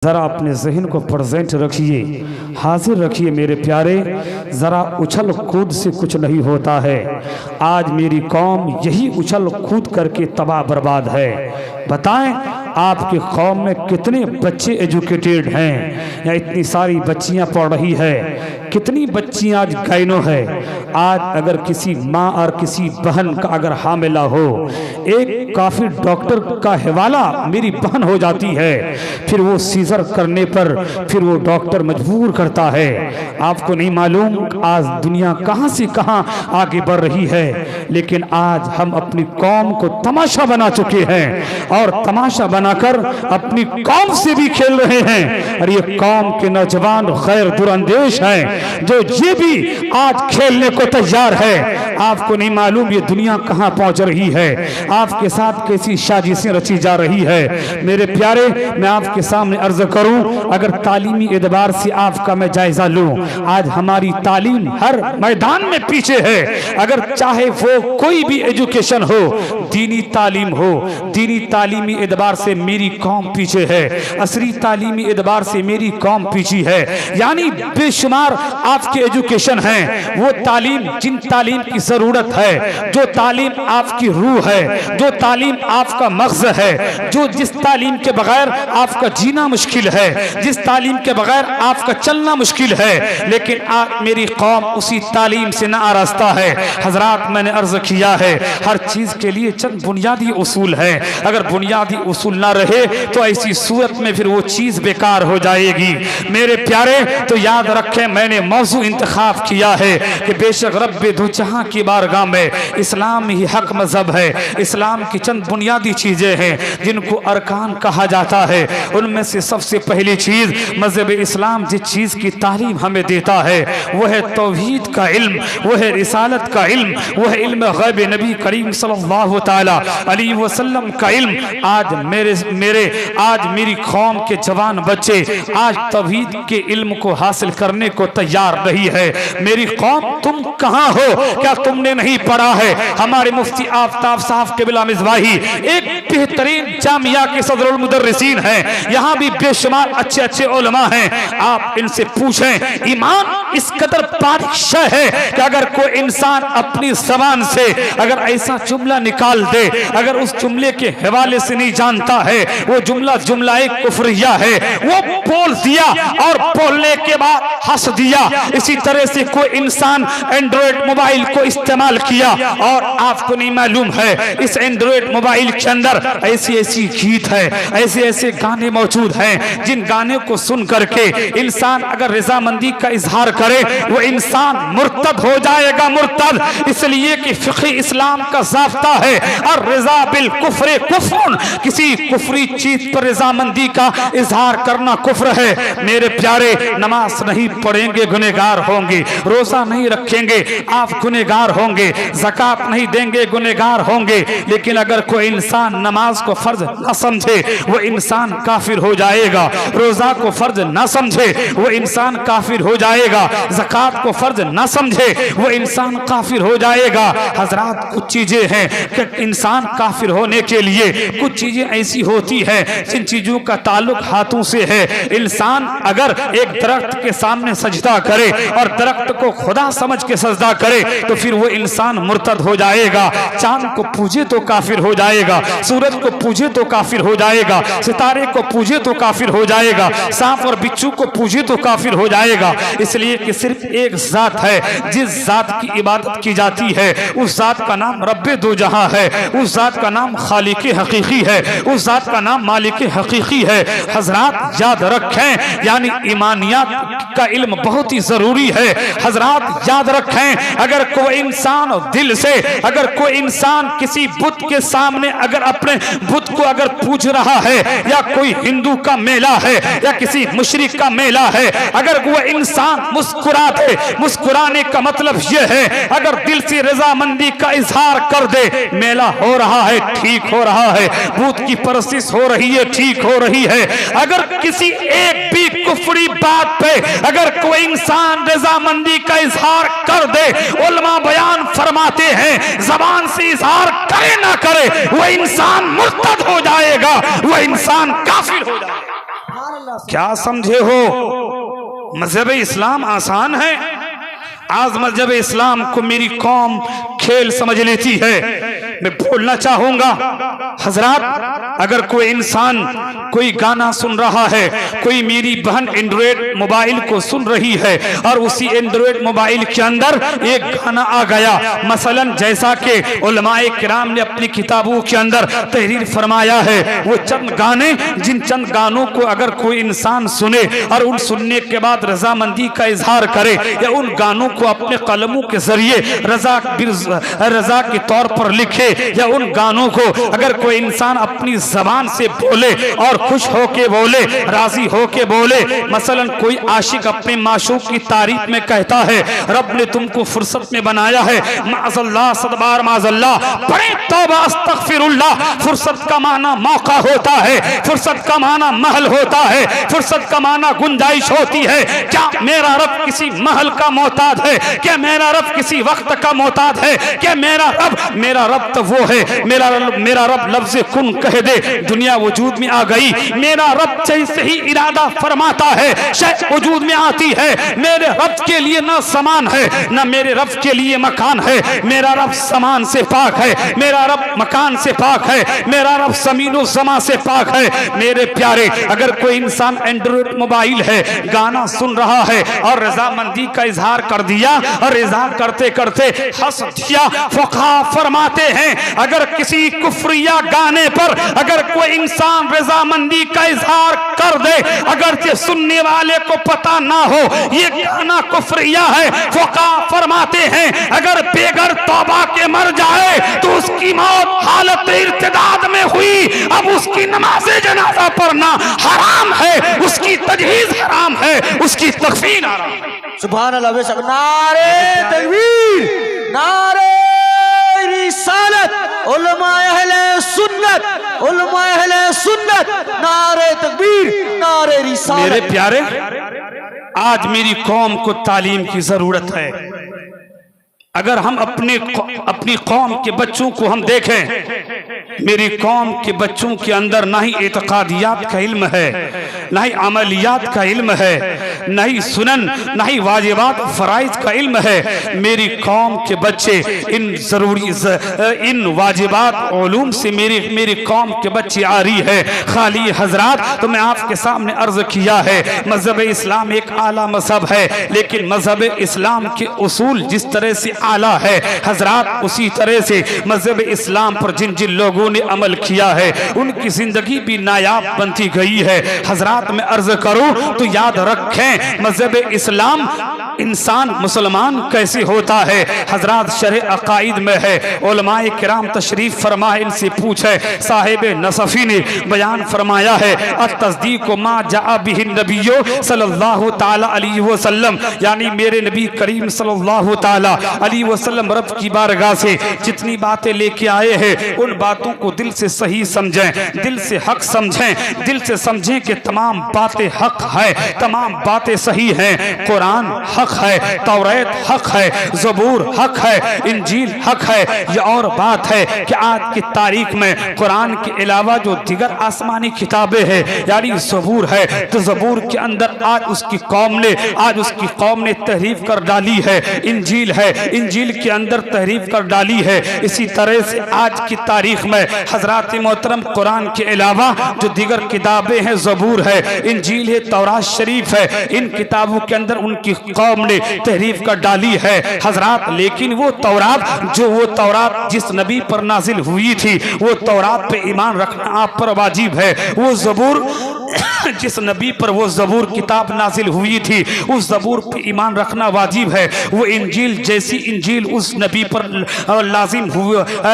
ज़रा अपने जहन को प्रेजेंट रखिए, हाजिर रखिए मेरे प्यारे। ज़रा उछल कूद से कुछ नहीं होता है। आज मेरी कौम यही उछल कूद करके तबाह बर्बाद है। बताएं आपके कौम में कितने बच्चे एजुकेटेड हैं या इतनी सारी बच्चियां पढ़ रही है, कितनी बच्चियां आज गायनो है। आज अगर किसी माँ और किसी बहन का अगर हामिला हो, एक काफ़ी डॉक्टर का हवाला मेरी बहन हो जाती है, फिर वो सीजर करने पर फिर वो डॉक्टर मजबूर करता है। आपको नहीं मालूम आज दुनिया कहाँ से कहाँ आगे बढ़ रही है, लेकिन आज हम अपनी कौम को तमाशा बना चुके हैं और तमाशा बनाकर अपनी कौम से भी खेल रहे हैं। और ये कौम के नौजवान गैर दुरंदेश हैं जो ये भी आज खेलने को तैयार है। आपको नहीं मालूम ये दुनिया कहाँ पहुंच रही है, आपके साथ कैसी साजिशें रची जा रही है। मेरे प्यारे, मैं आपके सामने अर्ज करूं, अगर तालीमी एतबार से आपका मैं जायजा लूं, आज हमारी तालीम हर मैदान में पीछे है। अगर चाहे वो कोई भी एजुकेशन हो, दीनी तालीम हो, दीनी तालीमी एतबार से मेरी कौम पीछे है, असरी तालीमी एतबार से मेरी कौम पीछे है। यानी बेशुमार आपके एजुकेशन हैं, वो तालीम जिन तालीम की जरूरत है, जो तालीम आपकी रूह है, जो तालीम आपका मग़ज़ है, जो जिस तालीम के बगैर आपका जीना मुश्किल है, जिस तालीम के बगैर आपका चलना मुश्किल है, लेकिन आज मेरी कौम उसी तालीम से ना आरास्ता है। हजरात, मैंने अर्ज किया है हर चीज के लिए चंद बुनियादी उसूल है। अगर बुनियादी उसूल ना रहे तो ऐसी सूरत में फिर वो चीज बेकार हो जाएगी। मेरे प्यारे, तो याद रखें मैंने मौजू इंतखाब किया है कि बेशक रब्बे दो जहां की बारगाह में इस्लाम ही हक मजहब है। इस्लाम की चंद बुनियादी चीजें हैं जिनको अरकान कहा जाता है। उनमें से सबसे पहली चीज मजहब इस्लाम जिस चीज की तालीम हमें देता है वो है तौहीद का इल्म, वो है रिसालत का इल्म, वो है इल्म गैब नबी करीम सल्लल्लाहु तआला अलैहि वसल्लम का इल्म। आज आज मेरी कौम के जवान बच्चे आज तौहीद के इल्म को हासिल करने को तैयार नहीं है। मेरी कौम, तुम कहाँ हो? क्या तुमने नहीं पढ़ा है? हमारे मुफ्ती आफ्ताब साहब क़िबला मिज़बाही एक बेहतरीन जामिया के सदरुल मुदर्रिसीन हैं, यहाँ भी बेशुमार अच्छे अच्छे उलमा हैं। आप इनसे पूछें, ईमान इस कदर बारीक शय है कि अगर कोई इंसान अपनी ज़बान से अगर ऐसा जुमला निकाल दे, अगर उस जुमले के हवाले से नहीं जानता है, वो जुमला जुमला कुफ्रिया है, वो बोल दिया और बोलने के बाद हंस दिया। इसी तरह से कोई इंसान एंड्रॉइड मोबाइल को इस्तेमाल किया और आपको नहीं मालूम है इस एंड्रॉइड मोबाइल के अंदर ऐसी ऐसी गीत है, ऐसे ऐसे गाने मौजूद हैं जिन गाने को सुन करके इंसान अगर रजामंदी का इजहार करे वो इंसान मुर्तद हो जाएगा। मुर्तद इसलिए कि फ़िक़्ह इस्लाम का ज़ाब्ता है और रज़ा बिल कुफ्र कुफ्र, किसी कुफ्री चीज पर रजामंदी का इजहार करना कुफ्र है। मेरे प्यारे, नमाज नहीं पढ़ेंगे गुनहगार होंगे, रोजा नहीं रखेंगे आप गुनहगार होंगे, ज़कात नहीं देंगे गुनहगार होंगे, लेकिन अगर कोई इंसान नमाज को फर्ज न समझे वो इंसान काफिर हो जाएगा, रोजा को फर्ज न समझे वो इंसान काफिर हो जाएगा, ज़कात को फर्ज न समझे वो इंसान काफिर हो जाएगा। हजरात, कुछ चीजें हैं कि इंसान काफिर होने के लिए कुछ चीजें ऐसी होती है जिन चीजों का ताल्लुक हाथों से है। इंसान अगर एक दरख्त के सामने सजदा करे और दरख्त को खुदा समझ के सजदा करे तो फिर वो इंसान मुर्तद हो जाएगा। चांद को पूजे तो काफिर हो जाएगा, सूरज को पूजे तो काफिर हो जाएगा, सितारे को पूजे तो काफिर हो जाएगा, सांप और बिच्छू को पूजे तो काफिर हो जाएगा। इसलिए कि सिर्फ एक जात है जिस जात की इबादत की जाती है, उस जात का नाम रब्बे दो जहां है, उस जात का नाम खालिक हकीकी है, उस जात का नाम मालिक हकीकी है। हजरात याद रखें, यानी ईमानियात का इल्म बहुत ही जरूरी है। हजरात याद रखें, अगर कोई इंसान दिल से, अगर कोई इंसान किसी बुत के सामने अगर अपने बुत को अगर पूज रहा है, या कोई हिंदू का मेला है या किसी मुशरिक का मेला है, अगर वो इंसान मुस्कुरा दे, मुस्कुराने का मतलब यह है अगर दिल से रजामंदी का इजहार कर दे, मेला हो रहा है ठीक हो रहा है, बुत की परस्तिश हो रही है ठीक हो रही है। अगर किसी एक भी कुफरी बात पे अगर कोई इंसान रजामंदी का इजहार कर दे, उलमा बयान फरमाते हैं जबान से इजहार करे ना करे वो इंसान मुर्तद हो जाएगा, वो इंसान काफिर हो जाएगा। क्या समझे हो मजहब इस्लाम आसान है? आज मजहब इस्लाम को मेरी कौम खेल समझ लेती है। मैं बोलना चाहूंगा हजरात, अगर कोई इंसान कोई गाना सुन रहा है, कोई मेरी बहन एंड्रॉयड मोबाइल को सुन रही है और उसी एंड्रॉयड मोबाइल के अंदर एक गाना आ गया, मसलन जैसा कि उलमाए किराम ने अपनी किताबों के अंदर तहरीर फरमाया है, वो चंद गाने, जिन चंद गानों को अगर कोई इंसान सुने और उन सुनने के बाद रजामंदी का इजहार करे या उन गानों को अपने कलमों के जरिए रजा के तौर पर लिखे या उन गानों को अगर कोई इंसान अपनी जबान से बोले और खुश होके बोले, राजी होके बोले, मसलन कोई आशिक अपने माशूक की तारीफ में कहता है रब ने तुमको फुर्सत में बनाया है, माज़अल्लाह सदबार माज़अल्लाह, पढ़े तौबा अस्तगफिरुल्लाह। फुर्सत का माना मौका होता है, फुर्सत का माना महल होता है, फुर्सत का माना गुंजाइश होती है। क्या मेरा रब किसी महल का मोहताज है? क्या मेरा रब किसी वक्त का मोहताज है? क्या मेरा रब तो वो है, मेरा रब लफ्ज़ कुन कह दे दुनिया वजूद में आ गई। मेरा रब जैसे ही इरादा फरमाता है शय वजूद में आती है। मेरे रब के लिए ना समान है ना मेरे रब के लिए मकान है। मेरा रब समान से पाक है, मेरा रब मकान से पाक है, मेरा रब ज़मीन ज़मा से पाक है। मेरे प्यारे, अगर कोई इंसान एंड्रॉयड मोबाइल है, गाना सुन रहा है और रजामंदी का इजहार कर दिया और इजहार करते करते हंस दिया, फुक़हा फरमाते हैं अगर किसी कुफ्रिया गाने पर अगर कोई इंसान रजामंदी का इजहार कर दे, अगर ये सुनने वाले को पता ना हो ये गाना कुफ्रिया है, फुक़हा फरमाते हैं अगर बेगर तौबा के मर जाए तो उसकी मौत हालत इर्तिदाद में हुई, अब उसकी नमाज़े जनाजा पढ़ना हराम है, उसकी तजहीज़ हराम है, उसकी तकफीन हराम है। सुभान अल्लाह। बेशक नारे तकबीर, नारे रिसालत, उलमा अहले सुन्नत, उलमा अहले सुन्नत, नारे तकबीर, नारे रिसालत। मेरे प्यारे, आज मेरी कौम को तालीम की जरूरत है। अगर हम अपनी कौम के बच्चों को हम देखें, मेरी कौम के बच्चों के अंदर ना ही एतकादियात का इल्म है, ना ही अमलियात का इल्म है, ना ही सुनन, ना ही वाजिबात फ़राइज़ का इल्म है। मेरी कौम के बच्चे इन वाजिबात उलूम से मेरी कौम के बच्चे आ रही है खाली। हजरात, तो मैं आपके सामने अर्ज किया है मजहब इस्लाम एक आला मजहब है, लेकिन मजहब इस्लाम के उसूल जिस तरह से आला है हजरात, उसी तरह से मजहब इस्लाम पर जिन जिन लोगों ने अमल किया है उनकी जिंदगी भी नायाब बनती गई है। हजरात, मैं अर्ज करूं तो याद रखें मजहब इस्लाम इंसान मुसलमान कैसे होता है। हजरात, शरह अकाइद में है, उलमाए किराम तशरीफ फरमा, इनसे पूछे, साहिब नसफी ने बयान फरमाया है अत-तस्दीक़ मा जा बिही नबियो सल्लल्लाहु ताला अलैहि वसल्लम, यानी मेरे नबी करीम सल्लल्लाहु ताला अलैहि वसल्लम रब की बारगाह से जितनी बातें लेके आए हैं उन बातों को दिल से सही समझें, दिल से हक समझें, दिल से समझें कि तमाम बातें हक है, तमाम बातें सही हैं। कुरान हक है, तौरात हक है, ज़बूर हक है, इंजील हक है। यह और बात है कि आज की तारीख में कुरान के अलावा जो दिगर आसमानी किताबें हैं यानी ज़बूर है, तो ज़बूर के अंदर आज उसकी कौम ने तहरीफ कर डाली है। इंजील है, इंजील के अंदर तहरीफ कर डाली है। इसी तरह से आज की तारीख में हजरात मोहतरम कुरान के अलावा जो दिगर किताबें हैं, ज़बूर है, इंजील है, तौरात शरीफ है, इन किताबों के अंदर उनकी कौम ने तहरीफ कर डाली है हजरात। लेकिन वो तौरात जिस नबी पर नाजिल हुई थी वो तौरात पे ईमान रखना आप पर वाजिब है। वो ज़बूर जिस नबी पर वो ज़बूर किताब नाजिल हुई थी उस ज़बूर पे ईमान रखना वाजिब है। वो इंजील जैसी इंजील उस नबी पर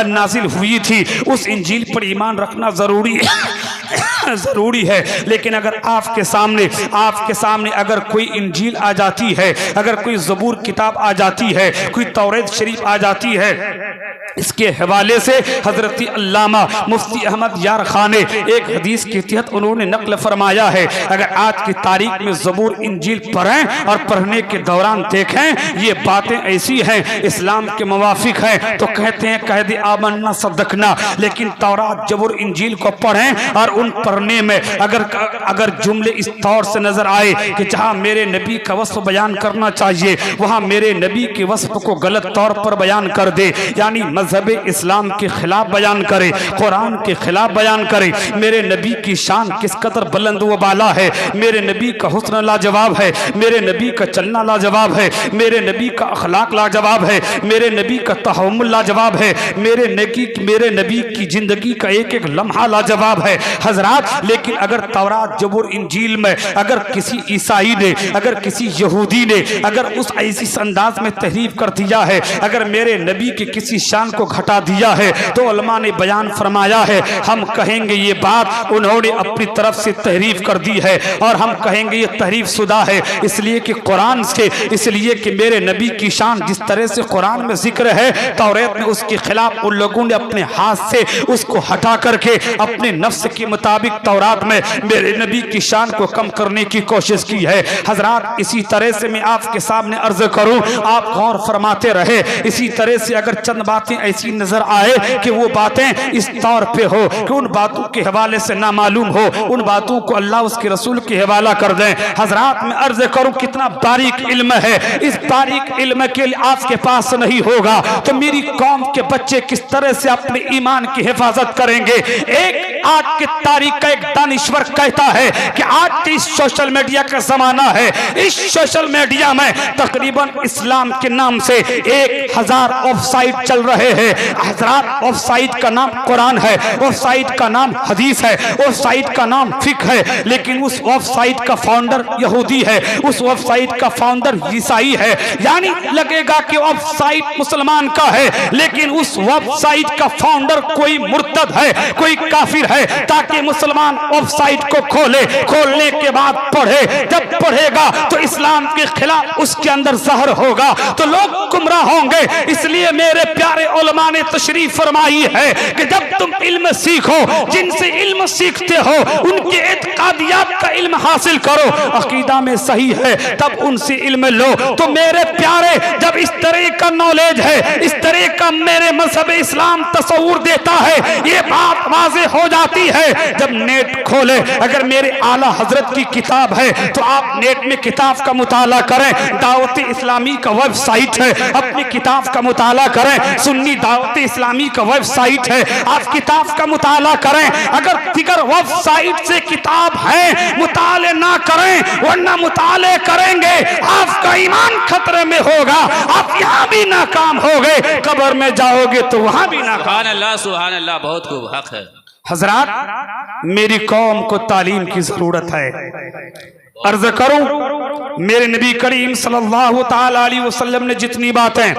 नाजिल हुई थी उस इंजील पर ईमान रखना ज़रूरी है। लेकिन अगर आपके सामने अगर कोई इंजील आ जाती है, अगर कोई ज़बूर किताब आ जाती है, कोई तौरात शरीफ आ जाती है, इसके हवाले से हजरत अल्लामा मुफ्ती अहमद यार खान ने एक हदीस के तहत उन्होंने नकल फरमाया है, अगर आज की तारीख में ज़बूर इंजील पढ़ें और पढ़ने के दौरान देखें ये बातें ऐसी हैं इस्लाम के मुवाफिक हैं तो कहते हैं कह दे आमन्ना सदकना, लेकिन तौरात ज़बूर इंजील को पढ़ें और उन पढ़ने में अगर जुमले इस तौर से नजर आए कि जहाँ मेरे नबी का वस्फ बयान करना चाहिए वहाँ मेरे नबी के वस्फ को गलत तौर पर बयान कर दे, यानी मजहब इस्लाम के खिलाफ बयान करे, कुरान के खिलाफ बयान करे, मेरे नबी की शान किस कदर बुलंद व बाला है, मेरे नबी का हुस्न लाजवाब है, मेरे नबी का चलना लाजवाब है, मेरे नबी का अखलाक लाजवाब है, मेरे नबी का तहम्मुल लाजवाब है, मेरे नबी की जिंदगी का एक एक लम्हा लाजवाब है हजरात। लेकिन अगर तौरात ज़बूर इंजील में अगर किसी ईसाई ने अगर किसी यहूदी ने अगर उस ऐसी अंदाज में तहरीफ कर दिया है, अगर मेरे नबी के किसी शान को घटा दिया है तो उलमा ने बयान फरमाया है हम कहेंगे ये बात उन्होंने अपनी तरफ से तहरीफ कर दी है और हम कहेंगे ये तहरीफ शुदा है, इसलिए कि कुरान से, इसलिए कि मेरे नबी की शान जिस तरह से कुरान में जिक्र है तौरात में उसके खिलाफ उन लोगों ने अपने हाथ से उसको हटा करके अपने नफ्स के मुताबिक तौरात में मेरे नबी की शान को कम करने की कोशिश की है हजरात। इसी तरह से मैं आपके सामने अर्ज करूं, आप गौर फरमाते रहे, इसी तरह से अगर चंद बातें ऐसी नजर आए कि वो बातें इस तौर पे हो कि उन बातों के हवाले से ना मालूम हो, उन बातों को अल्लाह उसके रसूल के हवाला कर दें हजरात। मैं अर्ज करूं कितना बारीक इल्म है, इस बारीक इल्म के लिए आपके पास नहीं होगा तो मेरी कौम के बच्चे किस तरह से अपने ईमान की हिफाजत करेंगे। एक आज की तारीख का एक दानिश्वर कहता है कि आज की सोशल मीडिया का जमाना है, इस सोशल मीडिया में तकरीबन इस्लाम के नाम से 1000 वेबसाइट चल रहे हैं हजरात। वेबसाइट का नाम कुरान है, वेबसाइट का नाम हदीस है, वेबसाइट का नाम फिक्र है, लेकिन उस वेबसाइट का फाउंडर यहूदी है, उस वेबसाइट का फाउंडर ईसाई है, यानी लगेगा कि वेबसाइट मुसलमान का है लेकिन उस वेबसाइट का फाउंडर कोई मुर्तद है, कोई काफिर है, ताकि मुसलमान वेबसाइट को खोलने के बाद पढ़े, जब पढ़ेगा तो इस्लाम के खिलाफ उसके अंदर जहर होगा तो लोग गुमराह होंगे। इसलिए मेरे प्यारे उलमा ने तशरीफ फरमाई है कि जब तुम इल्म सीखो, जिनसे इल्म सीखते हो उनके एतकादियात का इल्म हासिल करो, अकीदा में सही है तब उनसे इल्म लो। तो मेरे प्यारे जब इस तरह का नॉलेज है, इस तरह का मेरे मजहब इस्लाम तस्वूर देता है, ये बात वाज़ेह हो जाती है जब नेट खोले। अगर मेरे आला हजरत की किताब है तो आप नेट में किताब का मुताला करें, दावत इस्लामी का वेबसाइट है अपनी किताब का मुताला करें, सुन्नी दावत इस्लामी का वेबसाइट है आप किताब का मुताला करें। अगर दिगर वेबसाइट से किताब है मुताले ना करें, वरना मुताले करेंगे आपका ईमान खतरे में होगा, आप यहाँ भी नाकाम होगे, कब्र में जाओगे तो वहां भी नाकाम। सुभान अल्लाह, सुभान अल्लाह, बहुत खूब, हक है हजरात। मेरी कौम को तालीम की जरूरत है। अर्ज करूं मेरे नबी करीम सल्लल्लाहु ताला अलैहि वसल्लम ने जितनी बातें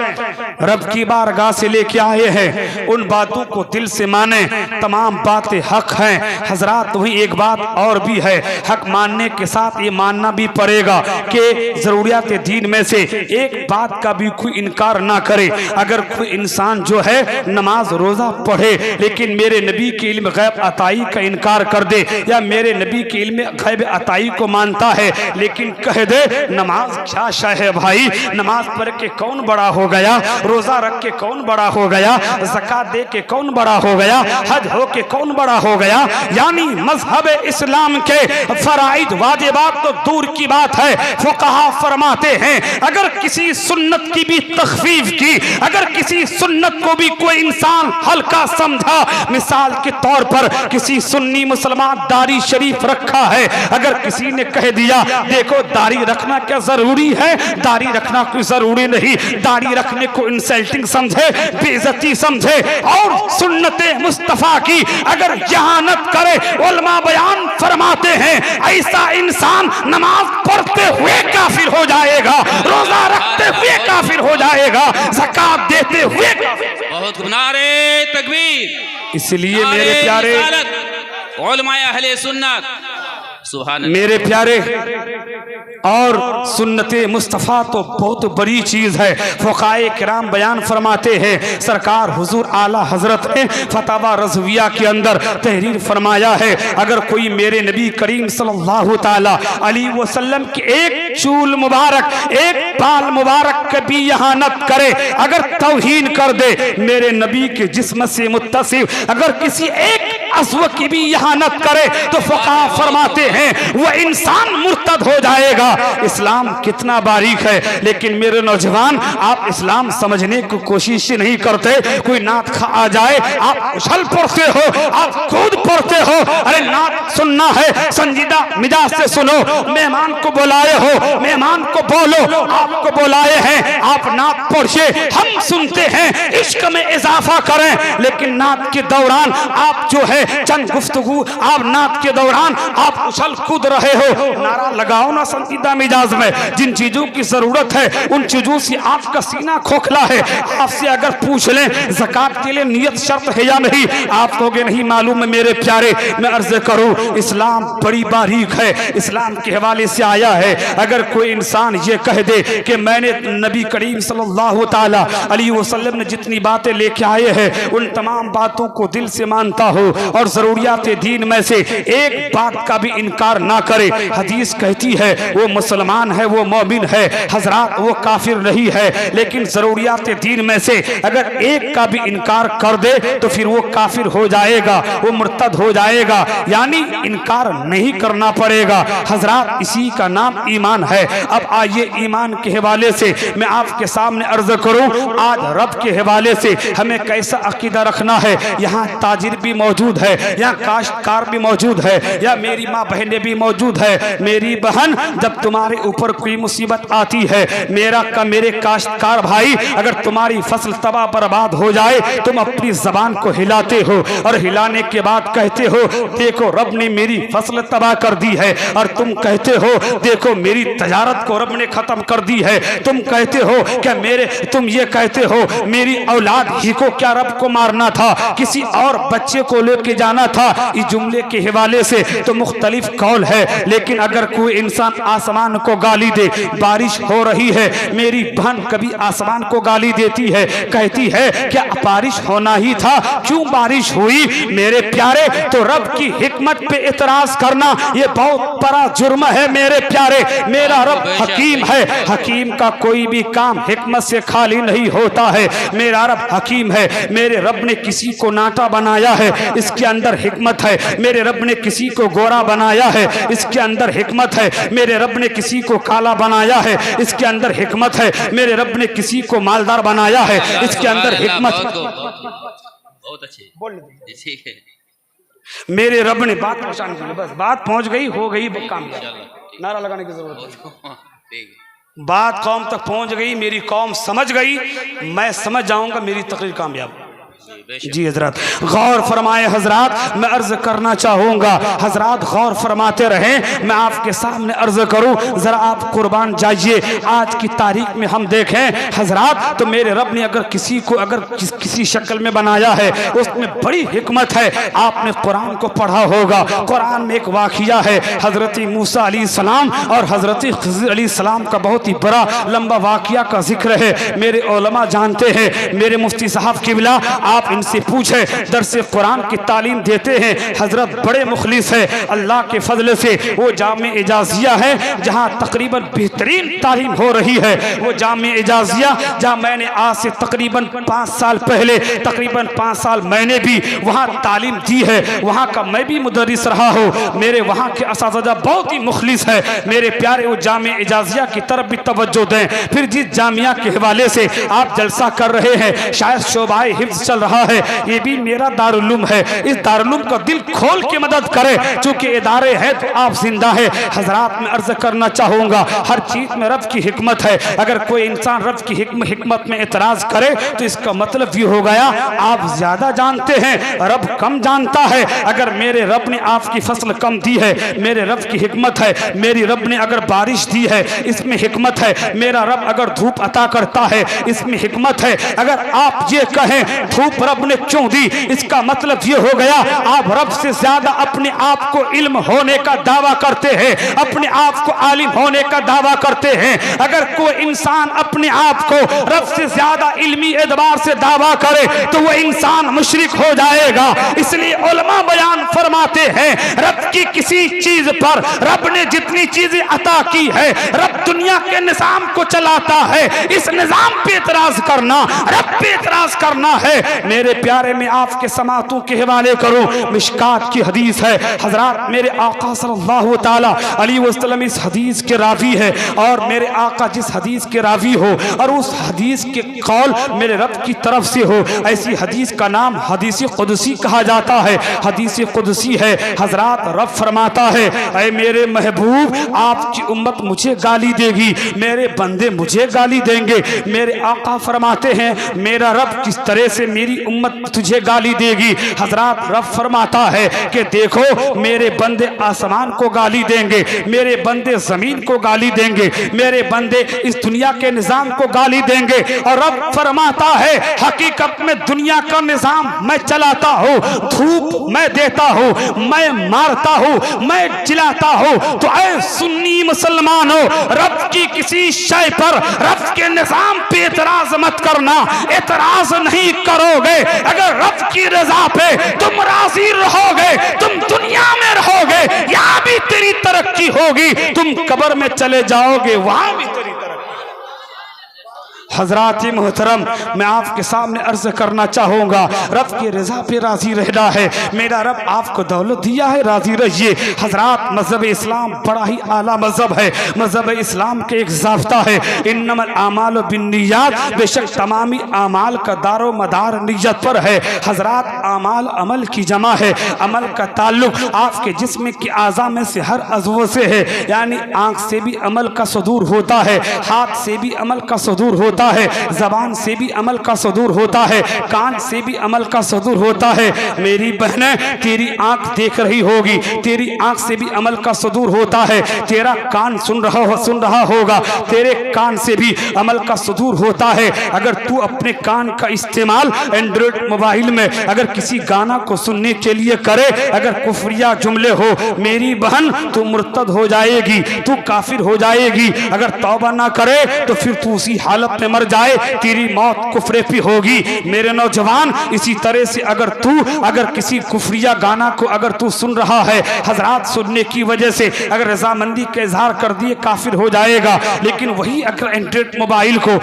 रब की बारगाह से लेके आए हैं उन बातों को दिल से माने, तमाम बातें हक हैं हजरात। वही एक बात और भी है, हक मानने के साथ ये मानना भी पड़ेगा कि जरूरियात दीन में से एक बात का भी कोई इनकार ना करे। अगर कोई इंसान जो है नमाज रोजा पढ़े लेकिन मेरे नबी के इल्म गैब अताई का इनकार कर दे, या मेरे नबी के इल्म गैब अताई को मानता है लेकिन कह दे नमाज क्या शय है भाई, नमाज पढ़ के कौन बड़ा हो गया, रोजा रख के कौन बड़ा हो गया, ज़कात दे के कौन बड़ा हो गया, हज हो के कौन बड़ा हो गया, यानी मजहब इस्लाम के फराइद वाजिबात तो दूर की बात है। फुक़हा फरमाते हैं अगर किसी सुन्नत की भी तखफीफ की, अगर किसी सुन्नत को भी कोई इंसान हल्का समझा, मिसाल के तौर पर किसी सुन्नी मुसलमान दाढ़ी शरीफ रखा है, अगर किसी ने कह दिया देखो दाढ़ी रखना क्या जरूरी है, दाढ़ी रखना कोई जरूरी नहीं, दाढ़ी रखने को इंसल्टिंग समझे, बेइज्जती समझे और सुन्नते मुस्तफा की अगर यहानत करे, उलमा बयान फरमाते हैं ऐसा इंसान नमाज पढ़ते हुए काफिर हो जाएगा, रोजा रखते हुए काफिर हो जाएगा, ज़कात देते हुए। बहुत नारे तकबीर। इसलिए मेरे प्यारे उलमाए अहले सुन्नत, सुभान अल्लाह। मेरे प्यारे और सुन्नत मुस्तफ़ा तो बहुत बड़ी चीज़ है। फ़ुक़हाए किराम बयान फरमाते हैं, सरकार हुजूर आला हज़रत ने फतवा रज़विया के अंदर तहरीर फरमाया है, अगर कोई मेरे नबी करीम सल्लल्लाहु ताला अलैहि वसल्लम के एक चूल मुबारक, एक बाल मुबारक कभी यहानत करे, अगर तौहीन कर दे, मेरे नबी के जिस्म से मुत्तसिफ अगर किसी एक अस्व की भी यहानत करे तो फ़ुक़हा फरमाते हैं वह इंसान मुर्तद हो जाएगा। इस्लाम कितना बारीक है, लेकिन मेरे नौजवान आप इस्लाम समझने की कोशिश नहीं करते। कोई नात खा आ जाए आप उछल पड़ते हो, आप कूद पड़ते हो। अरे नात सुनना है संजीदा मिजाज से सुनो। मेहमान को बुलाए हो, मेहमान को बोलो, आपको बुलाए हैं, आप नात पढ़िए, हम सुनते हैं, इश्क में इजाफा करें। लेकिन नात के दौरान आप जो है चंद गुफ्तगू, आप नात के दौरान आप उछल कूद रहे हो। नारा लगाओ ना संजीदा मिजाज में। जिन चीजों की जरूरत है उन चीजों से आपका सीना खोखला है। आपसे अगर पूछ लें ज़कात के लिए नियत शर्त है या नहीं, आप कहोगे नहीं मालूम है मेरे प्यारे। मैं अर्ज करूं इस्लाम बड़ी बारीक है, इस्लाम के हवाले से आया है। अगर कोई इंसान ये कह दे कि मैंने नबी करीम सल्लल्लाहु ताला अलैहि वसल्लम ने जितनी बातें लेके आए हैं उन तमाम बातों को दिल से मानता हो और ज़रूरियात दीन में से एक बात का भी इनकार ना करे। हदीस कहती है वो मुसलमान है, वो मोमिन है, हजरात वो काफिर नहीं है। लेकिन ज़रूरियात दीन में से अगर एक का भी इनकार कर दे तो फिर वो काफिर हो जाएगा, वो मुर्तद हो जाएगा, यानी इनकार नहीं करना पड़ेगा। हजरात इसी का नाम ईमान है। अब आइए ईमान के हवाले से मैं आपके सामने अर्ज करूं, आज रब के हवाले से हमें कैसा अकीदा रखना है। यहाँ ताजिर भी मौजूद है, यहाँ काश्तकार भी मौजूद है, या मेरी माँ बहनें भी मौजूद है। मेरी बहन जब तुम्हारे ऊपर कोई मुसीबत आती है, मेरे काश्तकार भाई अगर तुम्हारी फसल तबाह बर्बाद हो जाए, तुम अपनी जबान को हिलाते हो और हिलाने के बाद कहते हो देखो रब ने मेरी फसल तबाह कर दी है, और तुम कहते हो देखो मेरी तजारत को रब ने खत्म कर दी है। तुम कहते हो क्या तुम ये कहते हो मेरी औलाद ही को क्या रब को मारना था, किसी और बच्चे को लेके जाना था। इस जुमले के हवाले से तो मुख्तलिफ कौल है, लेकिन अगर कोई इंसान आसमान को गाली दे, बारिश हो रही है, मेरी बहन कभी आसमान को गाली देती है, कहती है क्या बारिश होना ही था, क्यों बारिश हुई? मेरे प्यारे तो रब की हिकमत पे इतराज करना ये बहुत बड़ा जुर्म है मेरे प्यारे। मेरा रब हकीम है, हकीम का कोई भी काम हिकमत से खाली नहीं होता है। मेरा रब हकीम है, मेरे रब ने किसी को नाटा बनाया है, इसके अंदर हिकमत है। मेरे रब ने किसी को गोरा बनाया है, इसके अंदर हिकमत है। मेरे रब ने किसी को काला बनाया है, इसके अंदर हिकमत है। मेरे रब ने किसी को मालदार बनाया है, इसके अंदर हिकमत। बहुत अच्छे ठीक है। मेरे रब ने बात पहुंचाने के लिए, बस बात पहुंच गई, हो गई काम, नारा लगाने की जरूरत नहीं। बात कौम तक पहुंच गई, मेरी कौम समझ गई, मैं समझ जाऊंगा, मेरी तकरीर कामयाब। जी हजरत गौर फरमाए। हजरात मैं अर्ज करना चाहूंगा, हजरात गौर फरमाते रहें, मैं आपके सामने अर्ज करूं, जरा आप कुर्बान जाइए। आज की तारीख में हम देखें हजरात तो मेरे रब ने अगर किसी को किसी शक्ल में बनाया है उसमें बड़ी हिकमत है। आपने कुरान को पढ़ा होगा, कुरान में एक वाक़िया है हजरत मूसा अलैहिस्सलाम और हजरत खिज़र अलैहिस्सलाम का, बहुत ही बड़ा लंबा वाक़िया का जिक्र है। मेरे उलमा जानते हैं, मेरे मुफ्ती साहब किबला आप इनसे पूछे, दरस कुरान की तालीम देते हैं, हजरत बड़े मुखलिस है। अल्लाह के फजल से वो जामे इजाजिया है जहाँ तकरीबन बेहतरीन तालीम हो रही है। वो जामे इजाजिया जहाँ मैंने आज से तकरीबन 5 साल पहले, तकरीबन 5 साल मैंने भी वहाँ तालीम दी है। वहाँ का मैं भी मुदर्रिस रहा हूँ, मेरे वहाँ के असातिज़ा बहुत ही मुखलिस है। मेरे प्यारे वो जामे इजाजिया की तरफ भी तवज्जो दें। फिर जिस जामिया के हवाले से आप जलसा कर रहे हैं, शायद शोबाए हिफ्ज़ चल रहा है, ये भी मेरा दारुल है। इस दारुल को दिल खोल के मदद करें, चूंकि इदारे है तो आप जिंदा है। हजरात में अर्ज करना चाहूंगा, हर चीज में रब की हिकमत है। अगर कोई इंसान रब की हिकमत में एतराज करे तो इसका मतलब ये हो गया आप ज्यादा जानते हैं, रब कम जानता है। अगर मेरे रब ने आपकी फसल कम दी है, मेरे रब की हिकमत है। मेरी रब ने अगर बारिश दी है, इसमें हिकमत है। मेरा रब अगर धूप अता करता है, इसमें हिकमत है। अगर आप ये कहें धूप रब रब ने क्यों दी? इसका मतलब ये हो गया आप रब से ज्यादा अपने आप को इल्म होने का दावा करते हैं, अपने आप को आलिम होने का दावा करते हैं। अगर कोई इंसान अपने आप को रब से ज्यादा इल्मी एतबार से दावा करे तो वो इंसान मुशरिक हो जाएगा। इसलिए उलमा बयान फरमाते हैं रब की किसी चीज पर रब ने जितनी चीजें अता की है, रब दुनिया के निजाम को चलाता है, इस निजाम पे एतराज करना, रब पे एतराज करना है। मेरे प्यारे में आपके समातों के हवाले करूं, मिशकात की हदीस है। हजरात मेरे आका सल्लल्लाहु ताला अलैहि वसल्लम इस हदीस के रावी है और मेरे आका जिस हदीस के रावी हो और उस हदीस के कौल मेरे रब की तरफ से हो, ऐसी हदीस का नाम हदीस कुदसी कहा जाता है। हदीस कुदसी है। हजरात रब फरमाता है ऐ मेरे महबूब आपकी उम्मत मुझे गाली देगी, मेरे बंदे मुझे गाली देंगे। मेरे आका फरमाते हैं मेरा रब किस तरह से मेरी उम्मत तुझे गाली देगी। हजरात रब फरमाता है कि देखो मेरे बंदे आसमान को गाली देंगे, मेरे बंदे जमीन को गाली देंगे, मेरे बंदे इस दुनिया के निजाम को गाली देंगे। और रब फरमाता है हकीकत में दुनिया का निजाम मैं चलाता हूँ, धूप मैं देता हूँ, मैं मारता हूँ, मैं जिलाता हूँ। तो ऐ सुन्नी मुसलमानों, रब की किसी शय पर रब के निजाम पे एतराज मत करना। एतराज नहीं करोगे अगर रब की रजा पे तुम राजी रहोगे, तुम दुनिया में रहोगे, यहाँ भी तेरी तरक्की होगी, तुम कब्र में चले जाओगे वहां भी तेरी तरक्की। हजरात मोहतरम मैं आपके सामने अर्ज करना चाहूँगा रब की रजा पे राजी रहना है। मेरा रब आपको दौलत दिया है, राजी रहिए। हजरात मजहब इस्लाम बड़ा ही आला मजहब है। मजहब इस्लाम के एक ज़ाब्ता है इन्नमल आमाल बिन्नियात, बेशक तमामी आमाल का दारो मदार नियत पर है। हजरात आमाल अमल की जमा है, अमल का ताल्लुक आपके जिस्म के आज़ा में से हर अज़्व से है, यानी आँख से भी अमल का सदूर होता है, हाथ से भी अमल का सदूर होता है, जबान से भी अमल का सदूर होता है, कान से भी अमल का सदूर होता है। मेरी बहने तेरी आंख देख रही होगी, तेरी आंख से भी अमल का सदूर होता है, तेरा कान सुन रहा होगा, तेरे कान से भी अमल का सदूर होता है। अगर तू अपने कान का इस्तेमाल एंड्रॉइड मोबाइल में अगर किसी गाना को सुनने के लिए करे, अगर कुफरिया जुमले हो, मेरी बहन तू मुर्तद हो जाएगी, तू काफिर हो जाएगी। अगर तौबा ना करे तो फिर तू उसी हालत में मर जाए, तेरी मौत कुफरे पे होगी। मेरे नौजवान इसी तरह से अगर किसी कुफरिया गाना को अगर तू सुन रहा है, हजरात सुनने की वजह से अगर रजामंदी का इजहार कर दिए काफिर हो जाएगा। लेकिन वही अगर एंड्रॉइड मोबाइल को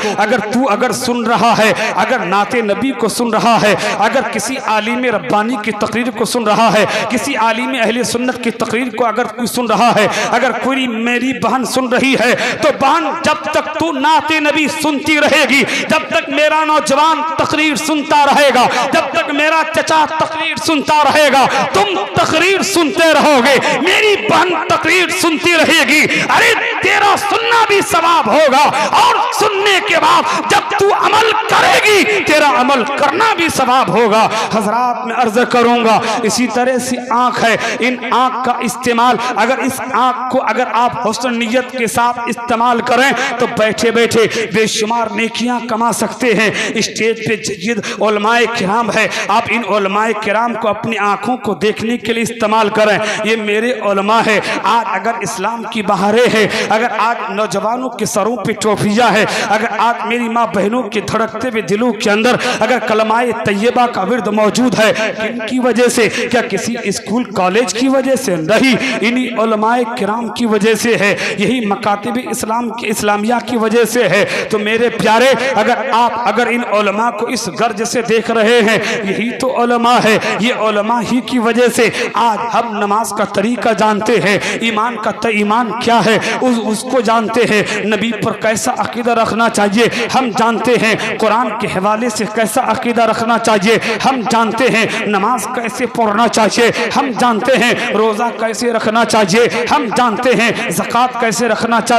अगर सुन रहा है, अगर नाते नबी को सुन रहा है, अगर किसी आलिम रब्बानी की तकरीर को सुन रहा है, किसी आलिम अहले सुन्नत की तकरीर को अगर कोई सुन रहा है, अगर कोई मेरी बहन सुन रही है, तो बहन जब तक तू नाते नबी सुनती रहेगी, जब तक मेरा नौजवान तकरीर सुनता रहेगा, जब तक मेरा चचा तकरीर सुनता रहेगा, तुम तकरीर सुनते रहोगे, मेरी बहन तकरीर सुनती रहेगी। अरे तेरा सुनना भी सवाब होगा और सुनने के बाद जब तू अमल करेगी तेरा अमल करना भी सवाब होगा। हजरात मैं अर्ज करूंगा इसी तरह से आंख है, इन आंख का इस्तेमाल अगर इस आंख को अगर आप हुस्न नियत के साथ इस्तेमाल करें तो बैठे बैठे बेशुमार नेकियां कमा सकते हैं। स्टेज पे जय्यद उलमाए किराम है, आप इन उलमाए किराम को अपनी आंखों को देखने के लिए इस्तेमाल करें। ये मेरे उलमा है। आज अगर इस्लाम की बहारें हैं, अगर आज नौजवानों के सरों पे टोपियां है, अगर आज मेरी माँ बहनों के धड़कते हुए दिलों के अंदर अगर कलमाए तैयबा का विर्द मौजूद है, किनकी वजह से? क्या किसी स्कूल कॉलेज की वजह से? नहीं, इन्हीं उलमाए किराम की वजह से है, यही मकातिब इस्लाम की इस्लामिया की वजह से है। तो मेरे प्यारे अगर इन उलमा को इस गर्ज से देख रहे हैं, यही तो उलमा है, ये उलमा ही की वजह से आज हम नमाज का तरीका जानते हैं, ईमान का ईमान क्या है उसको जानते हैं, नबी पर कैसा अकीदा रखना चाहिए हम जानते हैं, कुरान के हवाले से कैसा अकीदा रखना चाहिए हम जानते हैं, नमाज कैसे पढ़ना चाहिए हम जानते हैं, रोज़ा कैसे रखना चाहिए हम जानते हैं, ज़कात कैसे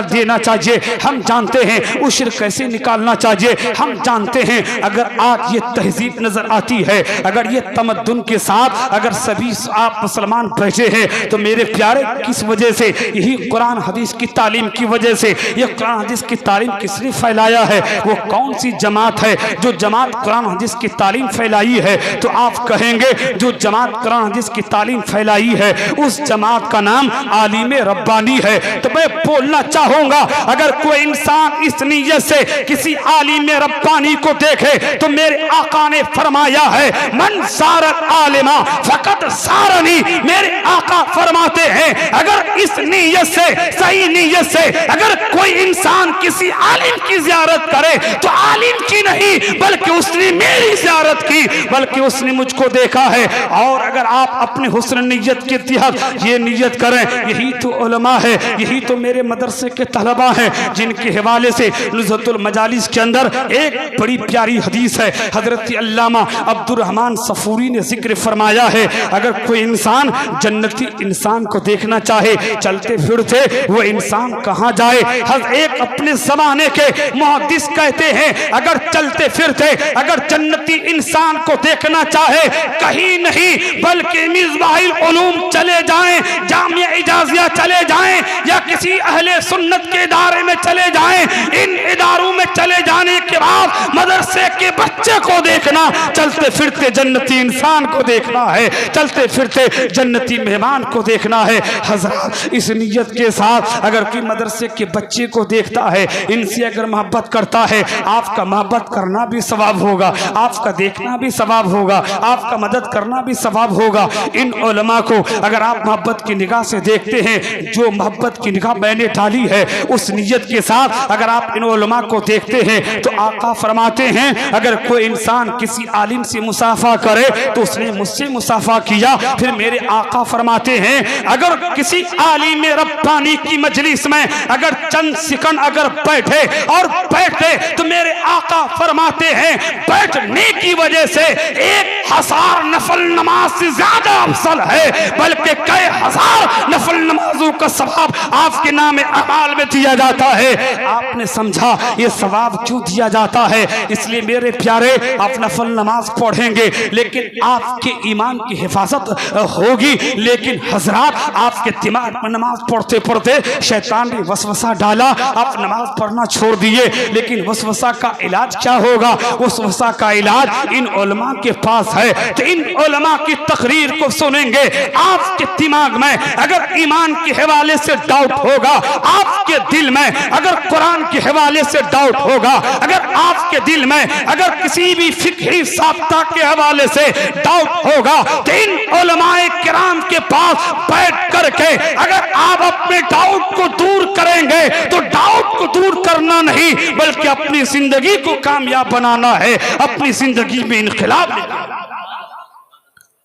देना चाहिए हम जानते हैं, उश्र कैसे निकालना चाहिए हम जानते हैं। अगर आज ये तहजीब नजर आती है, अगर ये तमद्दुन के साथ अगर सभी आप मुसलमान बैठे हैं, तो मेरे प्यारे किस वजह से? यही कुरान हदीस की तालीम की वजह से ये कुरान हदीस की तालीम किसने फैलाया है, वो कौन सी जमात है जो जमात कुरान हदीस की तालीम फैलाई है। तो आप कहेंगे जो जमात कुरान हदीस की तालीम फैलाई है उस जमात का नाम आलिम रब्बानी है। तो मैं बोलना चाहूंगा अगर कोई इंसान इस नीयत से किसी आलिम रब्बानी को देखे तो मेरे आका ने फरमाया है मन सारत आलिमा फकत सारनी। मेरे आका फरमाते हैं अगर इस नीयत से, सही नीयत से अगर कोई इंसान किसी आलिम की ज़ियारत करे तो आलिम की नहीं बल्कि उसने मेरी ज़ियारत की, बल्कि उसने मुझको देखा है। और अगर आप अपने हुस्न नीयत के तहत ये नीयत करें, यही तो उलमा है, यही तो मेरे मदरसे के तलबा हैं जिनके हवाले से नुज़हतुल मजालिस के अंदर एक बड़ी प्यारी हदीस है। हजरत अल्लामा अब्दुर्रहमान सफूरी ने जिक्र फरमाया है अगर कोई इंसान जन्नती इंसान को देखना चाहे चलते फिरते वो इंसान कहाँ जाए। हर एक अपने ज़माने के मुहद्दिस कहते हैं अगर चलते फिरते अगर जन्नती इंसान को देखना चाहे कहीं नहीं बल्कि मिज़बाहिल उलूम चले जाएं, जामिया इजाज़िया चले जाएं या किसी अहले सुन्नत के इदारे में चले जाएं। इन इदारों में चले जाने के बाद मदरसे के बच्चे को देखना, चलते फिरते जन्नती इंसान को देखना है, चलते फिरते जन्नती मेहमान को देखना है। हज़रात इस नीयत के साथ अगर कोई मदरसे के बच्चे को देखता है, इनसे अगर मोहब्बत करता है, आपका मोहब्बत करना भी सवाब होगा, आपका देखना भी सवाब होगा, आपका मदद करना भी सवाब होगा। इन उलमा को अगर आप मोहब्बत की निगाह से देखते हैं, जो मोहब्बत की निगाह मैंने डाली है उस नीयत के साथ अगर आप इन उलमा को देखते हैं तो आका फरमाते हैं अगर कोई इंसान किसी आलिम से मुसाफा करे तो उसने मुझसे मुसाफा किया। फिर मेरे आका फरमाते हैं अगर किसी आलिम रब्बानी की मजलिस में अगर चंद सेकंड अगर बैठे और बैठे तो मेरे आका फरमाते हैं बैठने की वजह से 1000 नफल नमाज से ज्यादा अफसल है, बल्कि कई हजार नफल नमाजों का सवाब आपके नाम अमाल में दिया जाता है। आपने समझा ये सवाब क्यों दिया जाता है? इसलिए मेरे प्यारे आप नफल नमाज पढ़ेंगे लेकिन आपके ईमान की हिफाजत होगी। लेकिन हजरात आपके दिमाग में नमाज पढ़ते पढ़ते शैतान ने वसवसा डाला, आप नमाज पढ़ना छोड़ दिए। लेकिन वसवसा का इलाज क्या होगा? वसवसा का इलाज इन उलमा के पास है। तो इन उलमा की तकरीर को सुनेंगे, आपके दिमाग में अगर ईमान के हवाले से डाउट होगा, आपके दिल में अगर कुरान के हवाले से डाउट होगा, अगर आपके दिल में अगर किसी भी फिक्री साब्ता के हवाले से डाउट होगा तो इन उलमाए किराम के पास बैठ करके अगर आप अपने डाउट को दूर करेंगे तो डाउट को दूर करना नहीं बल्कि अपनी जिंदगी को कामयाब बनाना है, अपनी जिंदगी में इनकलाब लेना।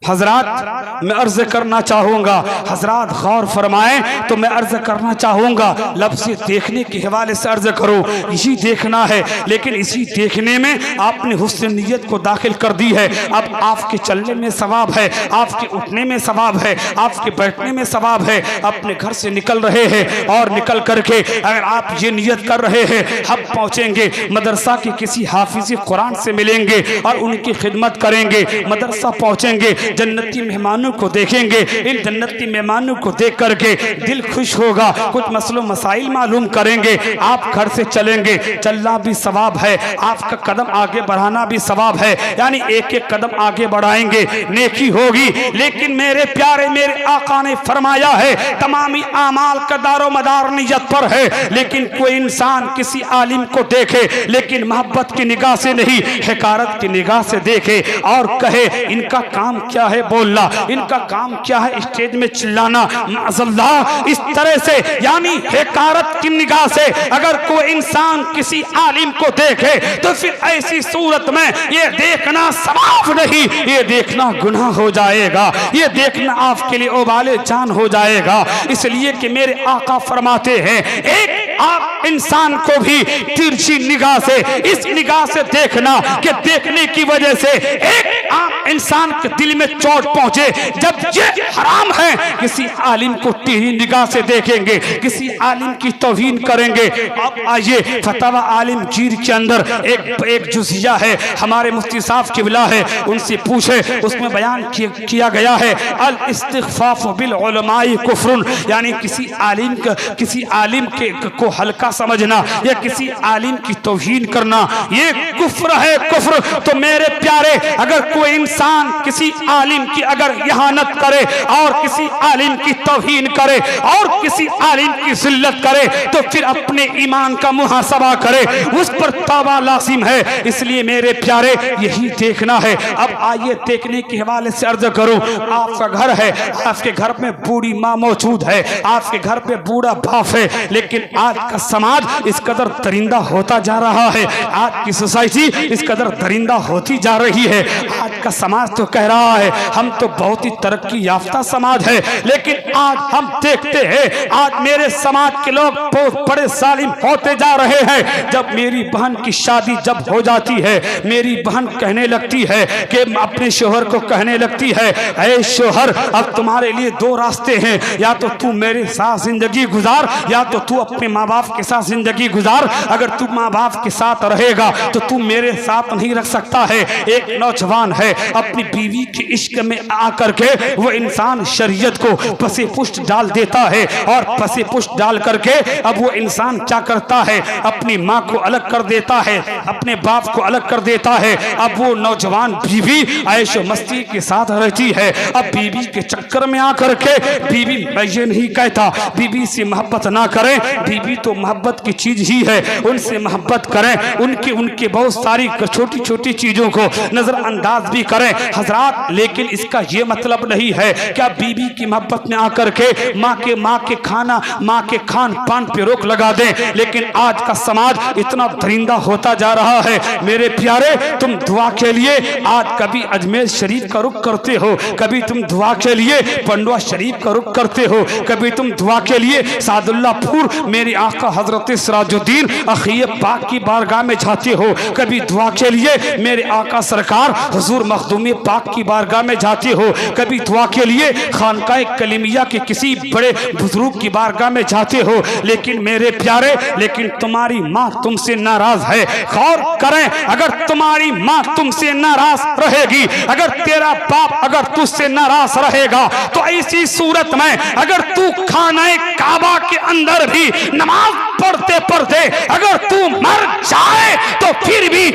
हजरात मैं अर्ज करना चाहूँगा, हजरात गौर फरमाएं तो मैं अर्ज करना चाहूँगा लफ्ज़ देखने के हवाले से अर्ज करो, इसी देखना है। लेकिन इसी देखने में आपने हुस्न नीयत को दाखिल कर दी है। अब आपके चलने में सवाब है, आपके उठने में सवाब है, आपके बैठने में सवाब है। अपने घर से निकल रहे हैं और निकल करके अगर आप ये नीयत कर रहे हैं हम पहुँचेंगे मदरसा के किसी हाफिज़ कुरान से मिलेंगे और उनकी खिदमत करेंगे, मदरसा पहुँचेंगे, जन्नती मेहमानों को देखेंगे। इन जन्नती मेहमानों को देख करके दिल खुश होगा, कुछ मसलो मसाइल मालूम करेंगे। आप घर से चलेंगे, चलना भी सवाब है, आपका कदम आगे बढ़ाना भी सवाब है, यानी एक एक कदम आगे बढ़ाएंगे नेकी होगी। लेकिन मेरे प्यारे मेरे आका ने फरमाया है तमामी आमाल का दारो मदार नियत पर है। लेकिन कोई इंसान किसी आलिम को देखे लेकिन मोहब्बत की निगाह से नहीं हिकारत की निगाह से देखे और कहे इनका काम क्या है बोलना, इनका काम क्या है स्टेज में चिल्लाना, माज़अल्लाह इस तरह से यानी हिकारत की निगाह से अगर कोई इंसान किसी आलिम को देखे तो फिर ऐसी सूरत में ये देखना सवाब नहीं, ये देखना गुनाह हो जाएगा, ये देखना आपके लिए ओबाले जान हो जाएगा। इसलिए कि मेरे आका फरमाते हैं एक आप इंसान को भी तिरछी निगाह से इस निगाह से देखना कि देखने की वजह से एक आम इंसान के दिल में चोट पहुंचे। जब ये हराम है, किसी आलिम को टेढ़ी निगाह से देखेंगे, किसी आलिम की तौहीन करेंगे। अब आइए फतवा आलिमगीर के अंदर एक जुज़िया है, हमारे मुफ्ती साहब किबला है, उनसे पूछे। उसमें बयान किया गया है अल इस्तिग़फ़ाफ़ बिल उलमाई कुफ्रुन, यानी किसी आलिम को हल्का समझना या किसी आलिम की तौहीन करना ये कुफ्र है, कुफ्र। तो मेरे प्यारे, अगर कोई इंसान किसी आलिम की अगर इहानत करे और किसी आलिम की तौहीन करे और किसी आलिम की जिल्लत करे तो फिर अपने ईमान का मुहासबा करे, उस पर तौबा लाजिम है। इसलिए मेरे प्यारे यही देखना है। अब आइए देखने के हवाले से अर्ज करूं, आपका घर है, आपके घर में बूढ़ी माँ मौजूद है, आपके घर पे बूढ़ा बाप है, लेकिन आज का समाज इस कदर दरिंदा होता जा रहा है, आज की सोसाइटी इस कदर दरिंदा होती जा रही है। आज का समाज तो कह रहा है हम तो बहुत ही तरक्की याफ्ता समाज है, लेकिन आज हम देखते हैं आज मेरे समाज के लोग बहुत बड़े जालिम होते जा रहे हैं। जब मेरी बहन की शादी जब हो जाती है, मेरी बहन कहने लगती है कि अपने शोहर को कहने लगती है, ऐ शोहर अब तुम्हारे लिए दो रास्ते हैं, या तो तू मेरे साथ जिंदगी गुजार या तो तू अपने माँ बाप के साथ जिंदगी गुजार। अगर तू माँ बाप के साथ रहेगा तो तू मेरे साथ नहीं रख सकता है। एक नौजवान है अपनी बीवी के इश्क में आकर के वो इंसान शरीयत को पसे पुष्ट डाल देता है, और पसे पुष्ट डाल करके अब वो इंसान क्या करता है, अपनी माँ को अलग कर देता है, अपने बाप को अलग कर देता है। अब वो नौजवान बीवी ऐश मस्ती के साथ रहती है। अब बीवी के चक्कर में आकर के बीवी, मैं ये नहीं कहता बीवी से मोहब्बत ना करें, बीवी तो मोहब्बत की चीज ही है, उनसे मोहब्बत करें, उनके बहुत सारी छोटी छोटी चीजों को नजरअंदाज भी करें हजरात। लेकिन इसका ये मतलब नहीं है क्या बीवी की मोहब्बत में आकर के माँ के खाना, माँ के खान पान पे रोक लगा दें। लेकिन आज का समाज इतना दरिंदा होता जा रहा है। मेरे प्यारे, तुम दुआ के लिए आज कभी अजमेर शरीफ का रुख करते हो, कभी तुम दुआ के लिए पंडवा शरीफ का रुख करते हो, कभी तुम दुआ के लिए सादुल्लापुर मेरे आका हजरत सिराजुद्दीन अखिय पाक की बारगाह में जाते हो, कभी दुआ के लिए मेरे आका सरकार हुजूर मखदूम पाक की बारगाह में जाते हो, कभी दुआ के लिए खानकाए कलीमिया के किसी बड़े बुजुर्ग की बारगाह में जाते हो। लेकिन मेरे प्यारे, लेकिन तुम्हारी माँ तुमसे नाराज है। गौर करें, अगर तुम्हारी माँ तुमसे नाराज रहेगी, अगर तेरा बाप अगर तुझसे नाराज रहेगा, तो ऐसी सूरत में अगर तू खानाए काबा के अंदर भी नमाज पढ़ते पढ़ते अगर तू मर जाए तो फिर भी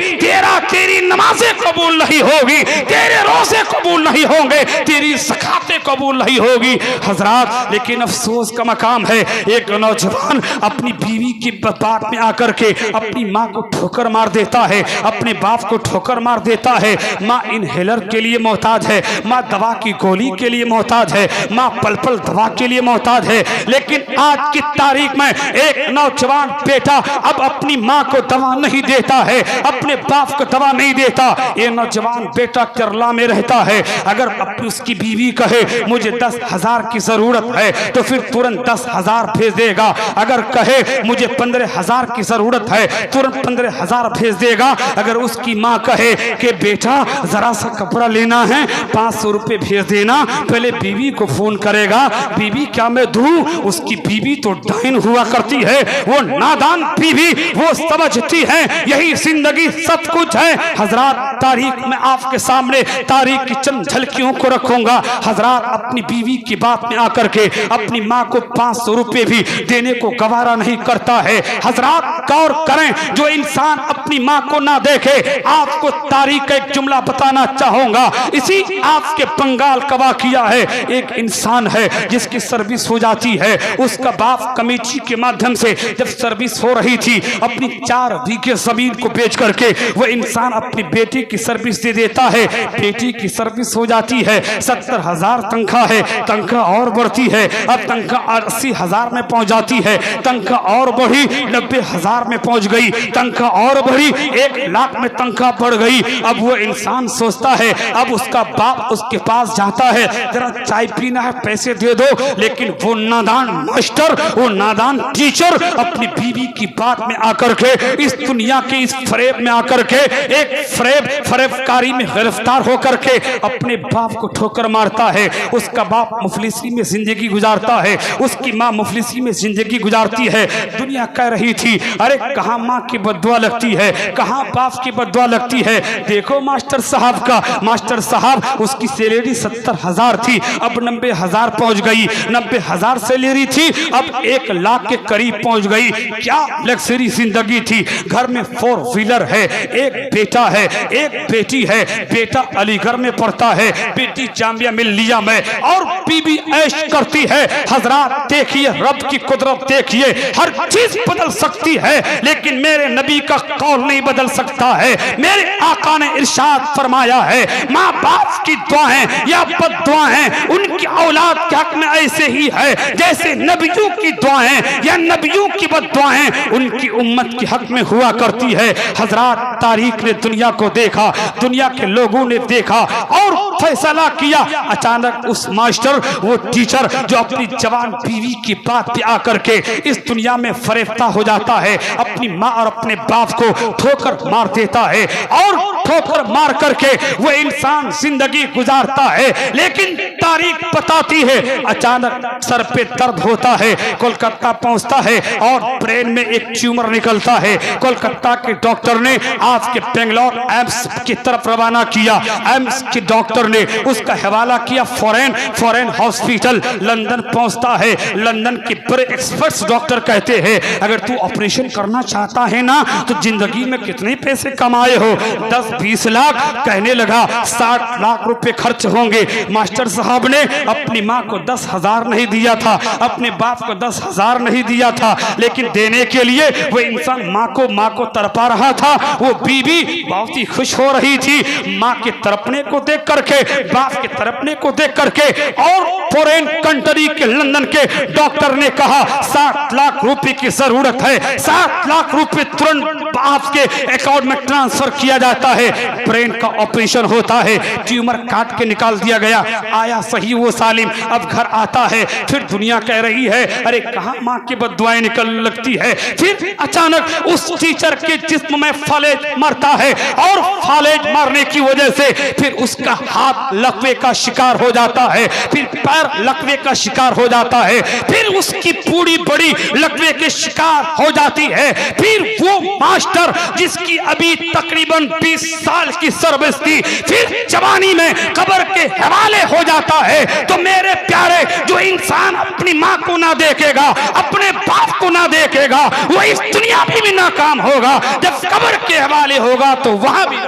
तेरी नमाजें कबूल नहीं होगी, तेरे रोजे कबूल नहीं होंगे, तेरी ज़कातें कबूल नहीं होगी हजरात। लेकिन अफसोस का मकाम है, एक नौजवान अपनी बीवी की बात में आकर के अपनी माँ को ठोकर मार देता है, अपने बाप को ठोकर मार देता है। माँ इनहेलर के लिए मोहताज है, माँ दवा की गोली के लिए मोहताज है, माँ पल पल दवा के लिए मोहताज है। लेकिन आज की तारीख में एक नौजवान बेटा अब अपनी माँ को दवा नहीं देता है, अपने बाप को दवा नहीं देता। ये नौजवान बेटा केरला में रहता है, अगर अपनी उसकी बीवी कहे मुझे 10,000 की जरूरत है तो फिर तुरंत 10,000 भेज देगा। अगर कहे मुझे 15,000 की जरूरत है तुरंत 15,000 भेज देगा। अगर उसकी माँ कहे कि बेटा जरा सा कपड़ा लेना है 500 रुपये भेज देना, पहले बीवी को फोन करेगा, बीवी क्या मैं दूं? उसकी बीवी तो डाइन हुआ करती है, वो नादान बीवी, वो समझती है यही जिंदगी सब कुछ है। हजरात, तारीख में आपके सामने तारीख की चंद झलकियों को रखूंगा। हजरात, अपनी बीवी की बात में आकर के अपनी माँ को 500 रुपये भी देने को गवारा नहीं करता है। हजरात, गौर करें, जो इंसान अपनी माँ को ना देखे, आपको तारीख का एक जुमला बताना चाहूंगा। इसी आपके बंगाल का वाकया है। एक इंसान है जिसकी सर्विस हो जाती है, उसका बाप कमेटी के माध्यम से जब सर्विस हो रही थी अपनी 4 बीघे जमीन को बेच करके वो इंसान अपनी बेटी की सर्विस दे देता है। बेटी की सर्विस हो जाती है, 70,000 तनख्वाह है, तनख्वाह और बढ़ती है, अब तनख्वाह 80,000 में पहुंच जाती है, तनख्वाह और बढ़ी 90,000 में पहुंच गई, तनख्वाह और बढ़ी 1 लाख में तनख्वाह बढ़ गई। अब वो इंसान सोचता है, अब उसका बाप उसके पास जाता है, जरा चाय पीना है पैसे दे दो, लेकिन वो नादान मास्टर, वो नादान टीचर अपनी बीवी की बात में आकर के, इस दुनिया के इस फरेब में आकर के एक फरेब फरेबकारी में गिरफ्तार होकर के अपने बाप को ठोकर मारता है। उसका बाप मुफलिसी में जिंदगी गुजारता है, उसकी माँ मुफलिसी में जिंदगी गुजारती है। दुनिया कह रही थी अरे कहाँ माँ की बद्दुआ लगती है, कहाँ बाप की बद्दुआ लगती है। देखो मास्टर साहब का, मास्टर साहब उसकी सैलरी 70,000 थी, अब 90,000 पहुंच गई। 90,000 सैलरी थी, अब 1 लाख के करीब पहुंच गई। क्या लग्जरी जिंदगी थी। घर में 4 व्हीलर है, एक बेटा है, एक बेटी है। बेटा अलीगढ़ में पढ़ता है, बेटी जामिया मिल्लिया में, और बीबी ऐश करती है। हजरात देखिए, रब की कुदरत देखिए, हर चीज बदल सकती है लेकिन मेरे नबी का कौल नहीं बदल सकता है। मेरे आका ने इरशाद फरमाया है, माँ बाप की दुआएं या बद्दुआएं उनकी औलाद के हक में ऐसे ही है जैसे नबियों की दुआएं या नबियों की बद्दुआएं उनकी उम्मत के हक में हुआ करती है। हजरात तारीख ने दुनिया को देखा, दुनिया के लोगों ने देखा और फैसला किया। अचानक उस मास्टर, वो टीचर जो अपनी जवान बीवी की बात पे आकर के इस दुनिया में फरेफ्ता हो जाता है, अपनी माँ और अपने बाप को ठोकर मार देता है और ठोकर मार करके वो इंसान जिंदगी गुजारता है। लेकिन तारीख बताती है अचानक सर पे दर्द होता है, कोलकाता पहुंचता है और ब्रेन में एक ट्यूमर निकलता है। कोलकाता के डॉक्टर ने आपके बेंगलोर एम्स की तरफ रवाना किया। एम्स के डॉक्टर ने उसका हवाला किया फॉरेन हॉस्पिटल। लंदन पहुंचता है। लंदन के बड़े एक्सपर्ट्स डॉक्टर कहते हैं अगर तू ऑपरेशन करना चाहता है ना तो जिंदगी में कितने पैसे कमाए हो, 10-20 लाख, कहने लगा 60 लाख रुपए खर्च होंगे। मास्टर साहब ने अपनी माँ को 10,000 नहीं दिया था, अपने बाप को 10,000 नहीं दिया था, लेकिन देने के लिए वो इंसान माँ को तड़पा रहा था। वो बीवी बहुत ही खुश हो रही थी माँ के तड़पने को देख करके, बाप के तड़पने को देख करके। और फॉरेन कंट्री के लंदन के डॉक्टर ने कहा 60 लाख रुपए की जरूरत है, 60 लाख रुपए तुरंत आपके अकाउंट में ट्रांसफर किया जाता है। ब्रेन का ऑपरेशन होता है, ट्यूमर काट के निकाल दिया गया, आया सही वो सालिम। अब घर आता है, फिर दुनिया कह रही है अरे कहाँ माँ की बद्दुआएं निकल लगती है। फिर अचानक उस टीचर के जिस्म में फालेज मरता है और फालेज मारने की वजह से फिर उसका हाथ लकवे का शिकार हो जाता है, फिर पैर लकवे का शिकार हो जाता है, फिर उसकी पूरी बड़ी लकवे के शिकार हो जाती है। फिर वो मास्टर जिसकी अभी तकरीबन 20 साल की सर्विस थी, फिर जवानी में कब्र के हवाले हो जाता है। तो मेरे प्यारे, जो इंसान अपनी माँ को ना देखेगा, अपने बाप को ना देखेगा, वो इस दुनिया में भी नाकाम होगा। जब कब्र के हवाले होगा तो वहां भी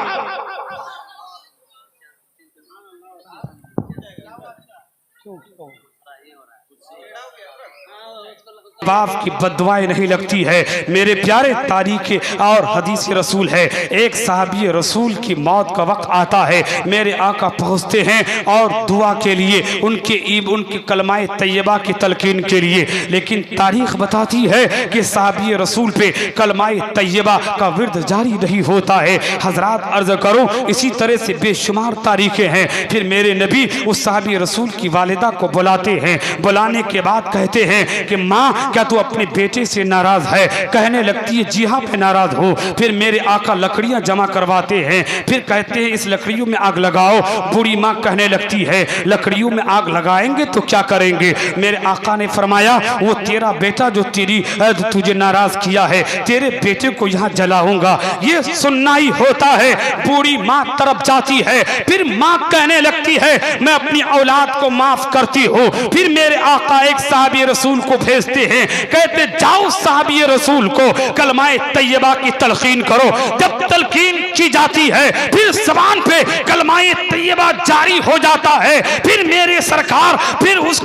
बाप की बद्दुआएं नहीं लगती है। मेरे प्यारे तारीख और हदीस रसूल है, एक साहबी रसूल की मौत का वक्त आता है, मेरे आका पहुंचते हैं और दुआ के लिए, उनके कलमाए तैयबा की तलकीन के लिए। लेकिन तारीख बताती है कि साहबी रसूल पे कलमाए तैयबा का विर्द जारी नहीं होता है। हजरात अर्ज करो, इसी तरह से बेशुमार तारीखें हैं। फिर मेरे नबी उस साहबी रसूल की वालिदा को बुलाते हैं। बुलाने के बाद कहते हैं कि माँ क्या तू अपने बेटे से नाराज है? कहने लगती है जी हाँ मैं नाराज हूँ। फिर मेरे आका लकड़ियाँ जमा करवाते हैं, फिर कहते हैं इस लकड़ियों में आग लगाओ। बूढ़ी माँ कहने लगती है लकड़ियों में आग लगाएंगे तो क्या करेंगे? मेरे आका ने फरमाया वो तेरा बेटा जो तुझे नाराज किया है, तेरे बेटे को यहाँ जलाऊंगा। ये सुनना ही होता है। बूढ़ी माँ तरफ जाती है, फिर माँ कहने लगती है मैं अपनी औलाद को माफ करती हूँ। फिर मेरे आका एक साहबी रसूल को भेजते हैं, कहते जाओ साहबी रसूल को कलमाए तैयबा की तलकीन करो। जब तलकीन की जाती है फिर ज़बान पे कलमाए तैयबा जारी हो जाता है। फिर मेरे सरकार फिर उस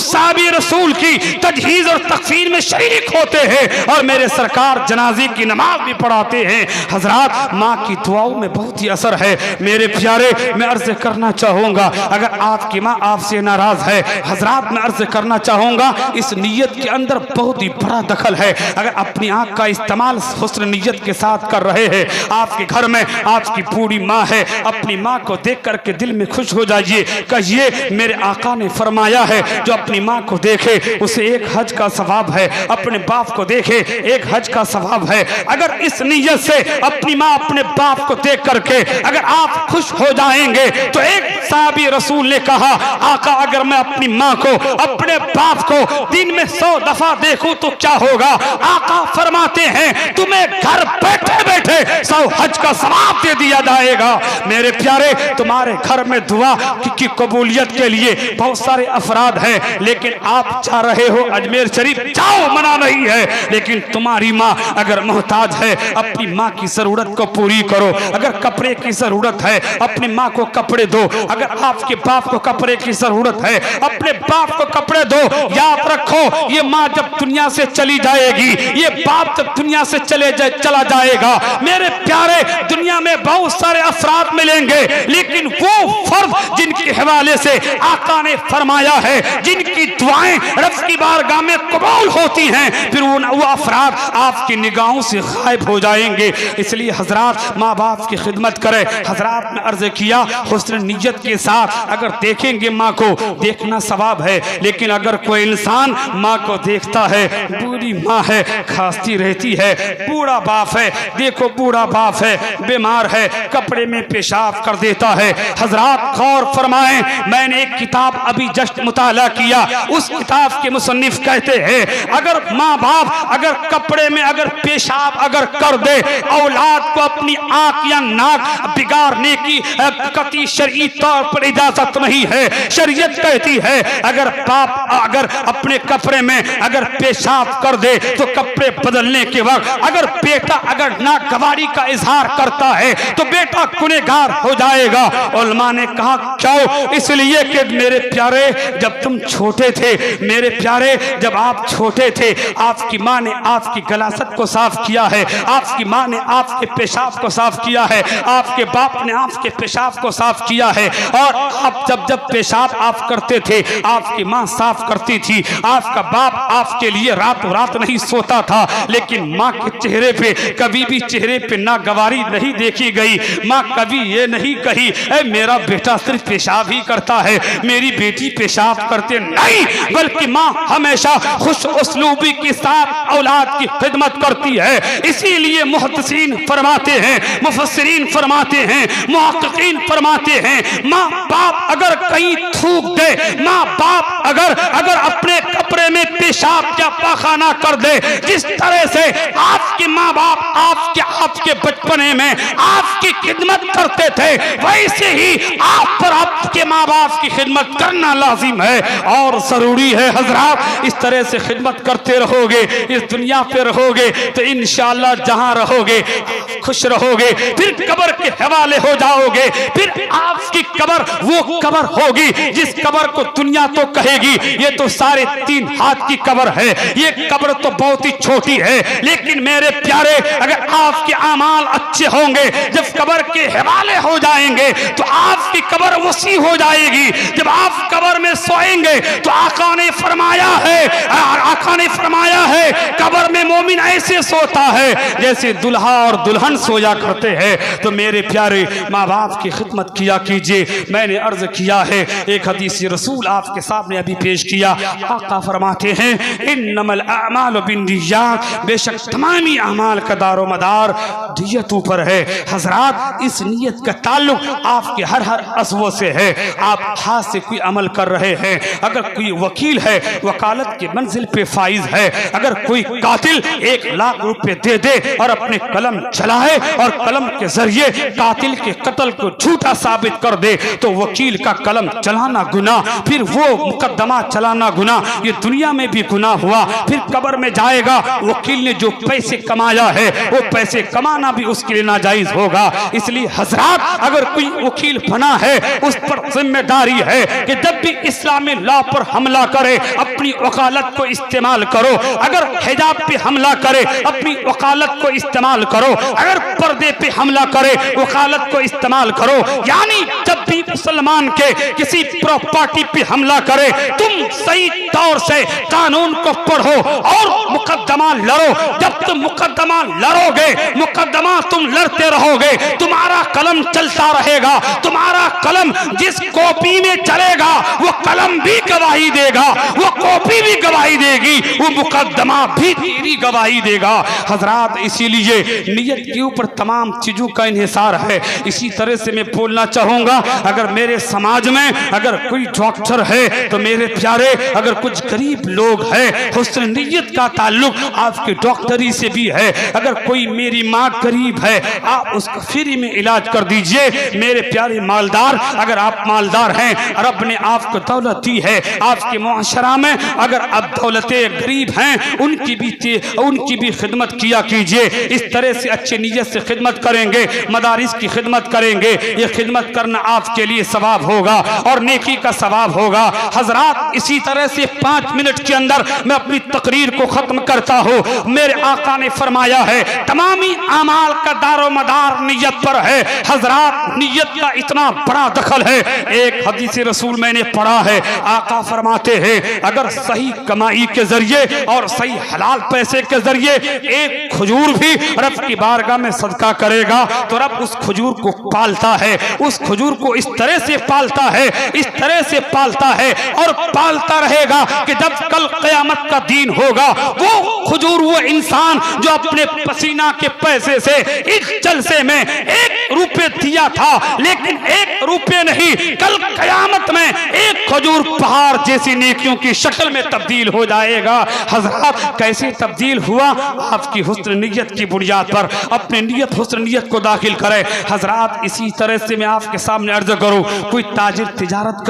साहबी रसूल की तजहीज और तकफीन में शरीक होते हैं और मेरे सरकार जनाजे की नमाज भी पढ़ाते हैं। हजरात माँ की दुआओं में बहुत ही असर है। मेरे प्यारे, मैं अर्ज करना चाहूंगा अगर आपकी माँ आपसे नाराज है, हजरात मैं अर्ज करना चाहूंगा इस नियत के अंदर अंदर बहुत ही बड़ा दखल है। अगर अपनी आंख का इस्तेमाल हुस्न नियत के साथ कर रहे हैं, आपके घर में आपकी बूढ़ी माँ है, अपनी माँ को देख करके दिल में खुश हो जाइए, कहिए मेरे आका ने फरमाया है जो अपनी माँ को देखे उसे एक हज का सवाब है, अपने बाप को देखे एक हज का सवाब है। अगर इस नीयत से अपनी माँ अपने बाप को देख करके अगर आप खुश हो जाएंगे तो एक साहबी रसूल ने कहा, आका अगर मैं अपनी माँ को अपने बाप को दिन में 100 दफा देखूं तो क्या होगा? आका फरमाते हैं तुम्हें घर बैठे बैठे 100 हज का सवाब दे दिया जाएगा। मेरे प्यारे, तुम्हारे घर में दुआ की कबूलियत के लिए बहुत सारे अफराद हैं, लेकिन आप जा रहे हो अजमेर शरीफ, जाओ मना नहीं है, लेकिन तुम्हारी माँ अगर मोहताज है अपनी माँ की जरूरत को पूरी करो। अगर कपड़े की जरूरत है अपनी माँ को कपड़े दो, अगर आपके बाप को कपड़े की जरूरत है अपने बाप को कपड़े दो। याद रखो ये माँ जब दुनिया से चली जाएगी, ये बाप जब दुनिया से चला जाएगा, मेरे प्यारे दुनिया में बहुत सारे अफराद मिलेंगे, लेकिन वो फर्द जिनके हवाले से आका ने फरमाया है जिनकी दुआएं रब की बारगाह में कबूल होती हैं, फिर वो अफराद आपकी निगाहों से गायब हो जाएंगे। इसलिए हजरात माँ बाप की खिदमत करें। हजरात ने अर्ज किया हुस्न नियत के साथ अगर देखेंगे माँ को, देखना सवाब है, लेकिन अगर कोई इंसान माँ को देखता है, बूढ़ी माँ है खांसती रहती है, बूढ़ा बाप है, देखो बूढ़ा बाप है बीमार है, कपड़े में पेशाब कर देता है। हजरात गौर फरमाएं, मैंने एक किताब अभी जस्ट मुताला किया, उस किताब के मुसन्निफ कहते हैं अगर माँ बाप अगर कपड़े में अगर पेशाब अगर कर दे, औलाद को अपनी आंख या नाक बिगाड़ने की कतई शरई तौर पर इजाजत नहीं है। शरीयत कहती है अगर बाप अगर अपने कपड़े में अगर पेशाब कर दे तो कपड़े बदलने के वक्त अगर बेटा अगर नागवारी का इजहार करता है तो बेटा गुनहगार हो जाएगा। उलमा ने कहा क्यों? इसलिए कि मेरे प्यारे जब तुम छोटे थे, मेरे प्यारे जब आप छोटे थे, आपकी माँ ने आपकी गलासत को साफ किया है, आपकी माँ ने आपके पेशाब को साफ किया है, आपके बाप ने आपके पेशाब को साफ किया है, और आप जब पेशाब आप करते थे आपकी माँ साफ करती थी। आपका बाप आपके लिए रातों रात नहीं सोता था, लेकिन माँ के चेहरे पे कभी भी चेहरे पे नागवारी नहीं देखी गई। माँ कभी ये नहीं कही मेरा बेटा सिर्फ पेशाब ही करता है, मेरी बेटी पेशाब करते नहीं, बल्कि माँ हमेशा खुश उसलूबी के साथ औलाद की खिदमत करती है। इसीलिए मुहद्दिसीन फरमाते हैं, मुफस्सिरीन फरमाते हैं, मुहक्किकीन फरमाते हैं, माँ बाप अगर कहीं थूक दे, माँ बाप अगर अपने कपड़े में पेशाब या पाखाना कर दे, जिस तरह से आपके माँ बाप आपके बचपने में आपकी खिदमत करते थे, वैसे ही आप पर आपके माँ बाप की खिदमत करना लाजिम है और जरूरी है। हजरात इस तरह से खिदमत करते रहोगे, इस दुनिया पे रहोगे तो इंशाअल्लाह जहां रहोगे खुश रहोगे, फिर कब्र के हवाले हो जाओगे, फिर आपकी कब्र वो कब्र होगी जिस कब्र को दुनिया तो कहेगी ये तो 3.5 हाथ की कब्र है, ये कब्र तो बहुत ही छोटी है, लेकिन मेरे प्यारे अगर आपके अमाल अच्छे होंगे, जब कब्र के हवाले हो जाएंगे तो आपकी कब्र वसी हो जाएगी। जब आप कब्र में सोएंगे तो आका ने फरमाया है कब्र में मोमिन ऐसे सोता है जैसे दुल्हा और दुल्हन सोया करते हैं। तो मेरे प्यारे माँ बाप की खिदमत किया कीजिए। मैंने अर्ज किया है, एक हदीस रसूल आपके सामने अभी पेश किया, आका फरमाते हैं इन्नमल अमालु बिन्निय्यात, बेशक तमामी अमाल का दारो मदार नियतों पर है। हजरात इस नियत का ताल्लुक आपके हर अज़्वों से है। आप हाथ से कोई अमल कर रहे हैं, अगर कोई वकील है वकालत की मंजिल पे फाइज है, अगर कोई कातिल 1 लाख रुपए दे दे और अपने कलम चलाए और कलम के जरिए कातिल के कत्ल को झूठा साबित कर दे तो वकील का कलम चलाना गुनाह, फिर वो मुकदमा चलाना गुनाह, ये दुनिया में भी गुनाह हुआ, फिर कब्र में जाएगा। वकील ने जो पैसे कमाया है वो पैसे कमाना भी उसके लिए नाजायज होगा। इसलिए हजरात अगर कोई वकील बना है उस पर जिम्मेदारी है कि जब भी इस्लामी लॉ पर हमला करे अपनी वकालत को इस्तेमाल करो, अगर हिजाब पे हमला करे अपनी वकालत को इस्तेमाल करो, अगर पर्दे पे हमला करे वकालत को इस्तेमाल करो। यानी जब भी मुसलमान के किसी प्रॉपर्टी पे हमला करे, तुम सही तौर से कानून को पढ़ो और मुकदमा लड़ो। जब तुम मुकदमा लड़ोगे, मुकदमा तुम लड़ते रहोगे, तुम्हारा कलम चलता रहेगा। तुम्हारा कलम जिस कॉपी में चलेगा वो कलम भी गवाही देगा, वो कॉपी भी गवाही देगी, वो मुकदमा भी तेरी गवाही देगा। हजरात, इसीलिए नियत के ऊपर तमाम चीजों का इन्हिसार है। इसी तरह से मैं बोलना चाहूंगा, अगर मेरे समाज में अगर कोई डॉक्टर है तो मेरे प्यारे, अगर कुछ गरीब लोग हैं, हुस्न नियत का ताल्लुक आपके डॉक्टरी से भी है। अगर कोई मेरी माँ गरीब है, आप उसको फ्री में इलाज कर दीजिए। मेरे प्यारे मालदार, अगर आप मालदार हैं, रब ने आपको दौलत दी है, आपके मुआशरा में अगर अब दौलते गरीब हैं, उनकी भी खिदमत किया कीजिए। इस तरह से अच्छी नीयत से खिदमत करेंगे, मदारिस की खिदमत करेंगे, ये खिदमत करना आपके लिए सवाब होगा और नेकी का सवाब होगा। हजरात, इसी तरह से 5 मिनट के अंदर मैं अपनी तकरीर को खत्म करता हूँ। मेरे आका ने फरमाया है, तमामी अमाल का दारो मदार नियत पर है। हजरात, नियत का इतना बड़ा दखल है। एक हदीस रसूल मैंने पढ़ा है, आका फरमाते हैं, अगर सही कमाई के जरिए और सही हलाल पैसे के जरिए एक खजूर भी रब की बारगाह में सदका करेगा तो रब उस खजूर को पालता है, उस खजूर को इस तरह से पालता है, इस तरह से पालता है और पालता रहेगा कि जब कल क़यामत का दिन होगा, वो खजूर, वो इंसान जो अपने पसीना के पैसे से इस जलसे में 1 रुपये दिया था, लेकिन 1 रुपये नहीं, कल क़यामत में एक खजूर पहाड़ जैसी नेकियों की शक्ल में तब्दील हो जाएगा। हज़रात, कैसे तब्दील हुआ? आपकी हुस्न नियत की बुनियाद पर अपने नियत हुस्न नियत को दाखिल करें। हज़रात, इसी तरह से मैं आपके सामने अर्ज करूं, कोई ताजिर तिजारत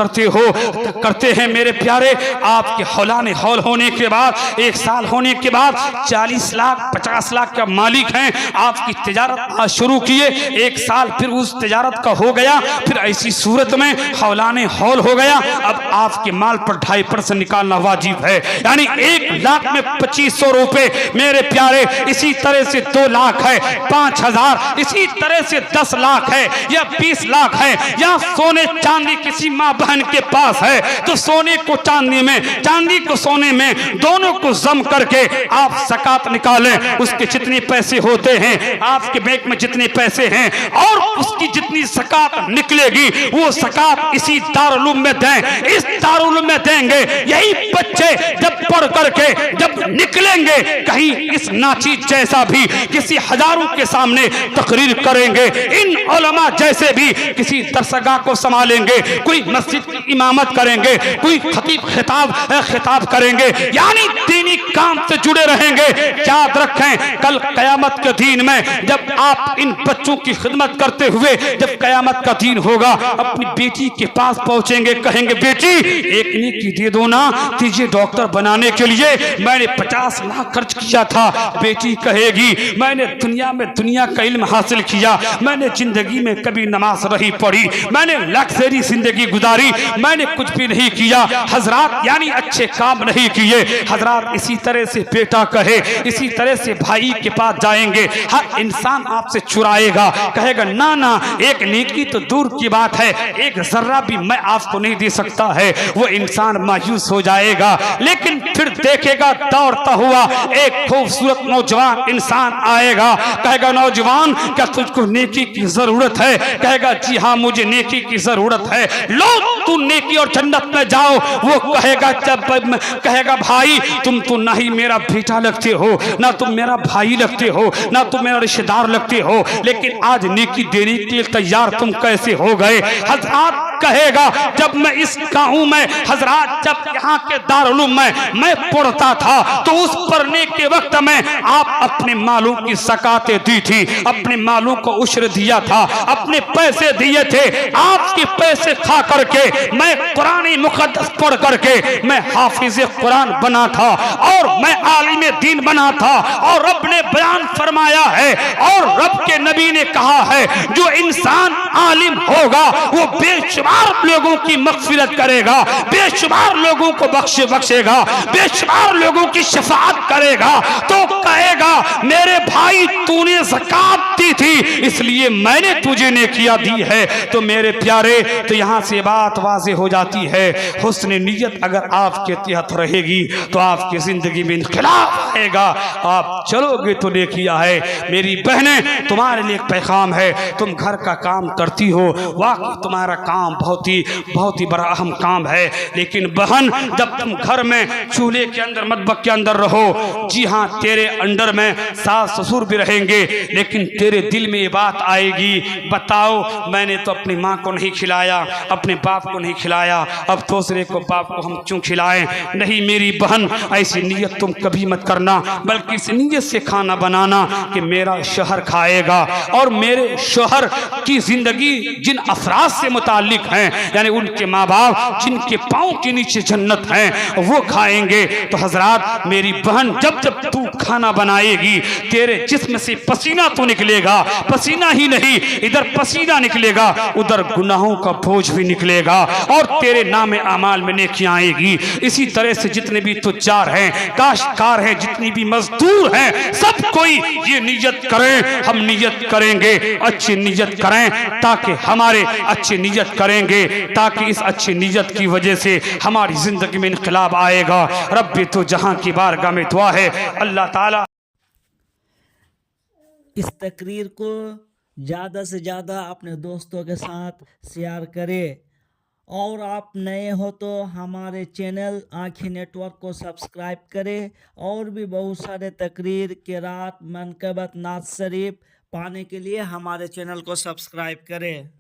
करते हैं मेरे प्यारे, आपके हौलाने हौल होने के बाद, 1 साल होने के बाद 40 लाख 50 लाख का मालिक हैं, आपकी तिजारत आज शुरू किए, 1 साल फिर उस तिजारत का हो गया, फिर ऐसी सूरत में हौलाने हौल हो गया, अब आपके माल पर 2.5% निकालना वाजिब है, यानी 1 लाख में 2500 रुपए मेरे प्यारे। इसी तरह से 2 लाख है, 5000, इसी तरह से 10 लाख है या 20 लाख है, या सोने चांदी किसी माँ बहन के पास है तो सोने को चांदी में, चांदी को सोने में, दोनों को जम करके आप ज़कात निकालें। उसके जितने पैसे होते हैं, आपके बैंक में जितने पैसे हैं और उसकी जितनी ज़कात निकलेगी, वो ज़कात इसी दारुल उलूम में दें। इस दारुल उलूम में देंगे, यही बच्चे जब पढ़ करके जब निकलेंगे, कहीं इस नाचीज जैसा भी किसी हजारों के सामने तकरीर करेंगे, इन उलमा जैसे भी किसी दरसगाह को संभालेंगे, कोई मस्जिद की इमामत करेंगे, कोई खतीब खिताब करेंगे, यानी दीनी काम से जुड़े रहेंगे। याद रखें, कल क़यामत के दिन में जब आप इन बच्चों की खिदमत करते हुए जब क़यामत का दिन होगा, अपनी बेटी के पास पहुंचेंगे, कहेंगे, बेटी एक नेकी दे दो ना, तुझे डॉक्टर बनाने के लिए मैंने 50 लाख खर्च किया था। बेटी कहेगी, मैंने दुनिया का इल्म हासिल किया, मैंने जिंदगी में कभी नमाज नहीं पढ़ी, मैंने लग्जरी जिंदगी गुजारी, मैंने कुछ भी नहीं किया। हजरात, यानी अच्छे काम नहीं किए। हजरात, इसी तरह से बेटा कहे, इसी तरह से भाई के पास जाएंगे, हर इंसान आपसे चुराएगा, कहेगा ना ना, एक नेकी तो दूर की बात है, एक जर्रा भी मैं आपको नहीं दे सकता है। वो इंसान मायूस हो जाएगा, लेकिन फिर देखेगा दौड़ता हुआ एक खूबसूरत नौजवान इंसान आएगा, कहेगा, नौजवान क्या तुझको नेकी की जरूरत है? कहेगा, जी हाँ, मुझे नेकी की जरूरत है। लो, तू नेकी और जन्नत में जाओ। वो कहेगा, भाई तुम तो ना ही मेरा बेटा लगते हो, ना तुम मेरा भाई लगते हो, ना तुम मेरा रिश्तेदार लगते हो, लेकिन आज नेकी देने के लिए तैयार तुम कैसे हो गए? हजरात कहेगा, जब मैं इस गाँव में, हजरात जब यहाँ के दारुल उलूम में मैं पढ़ता था तो उस पढ़ने के वक्त में आप अपने मालों की ज़कातें दी थी, अपने मालों को उश्र दिया था, अपने पैसे दिए थे। आपके पैसे खा करके मैं कुरान मुक़द्दस पढ़ करके मैं हाफिज कुरान बना था और मैं आलिम दीन बना था, और रब ने बयान फरमाया है और रब के नबी ने कहा है, जो इंसान आलिम होगा वो बेशुमार लोगों की मग़फ़िरत करेगा, बेशुमार लोगों को बख्शेगा, बेशुमार लोगों की शफाअत करेगा। तो कहेगा, मेरे भाई तूने ज़कात आपत्ति थी, इसलिए मैंने तुझे नेकियां दी है। तो मेरे प्यारे, तो यहाँ से बात वाज़ेह हो जाती है, हुस्न नियत अगर आपके तहत रहेगी तो आपकी जिंदगी में इनकलाब आएगा, आप चलोगे तो नेकियां है। मेरी बहनें, तुम्हारे लिए एक पैगाम है, तुम घर का काम करती हो, वाकई तुम्हारा काम बहुत ही बड़ा अहम काम है, लेकिन बहन जब तुम घर में चूल्हे के अंदर मदबक के अंदर रहो, जी हाँ तेरे अंडर में सास ससुर भी रहेंगे, लेकिन तेरे दिल में ये बात आएगी, बताओ मैंने तो अपनी माँ को नहीं खिलाया, अपने बाप को नहीं खिलाया, अब दूसरे को बाप को हम क्यों खिलाएं। नहीं मेरी बहन, ऐसी नीयत तुम कभी मत करना, बल्कि इस नीयत से खाना बनाना कि मेरा शोहर खाएगा और मेरे शोहर की जिंदगी जिन अफराद से मुताल्लिक हैं, यानी उनके माँ बाप जिनके पाँव के नीचे जन्नत है, वो खाएंगे। तो हजरात मेरी बहन, जब जब तू खाना बनाएगी तेरे जिस्म से पसीना तो निकलेगा, पसीना ही नहीं इधर पसीना निकलेगा, उधर गुनाहों का बोझ भी निकलेगा और तेरे नामे अमाल में नेकियां आएगी। इसी तरह से जितने भी तुज्जार हैं, काश्तकार हैं, जितनी भी मजदूर हैं, सब कोई ये नियत करें, हम नियत करेंगे, अच्छी नियत करें ताकि हमारे अच्छी नियत करेंगे, ताकि इस अच्छी नियत की वजह से हमारी जिंदगी में इनकलाब आएगा। रब्बी तो जहां की बारगाह में दुआ है, अल्लाह ताला इस तकरीर को ज़्यादा से ज़्यादा अपने दोस्तों के साथ शेयर करें, और आप नए हो तो हमारे चैनल आँखें नेटवर्क को सब्सक्राइब करें, और भी बहुत सारे तकरीर, किरात, मनकबत, नात शरीफ पाने के लिए हमारे चैनल को सब्सक्राइब करें।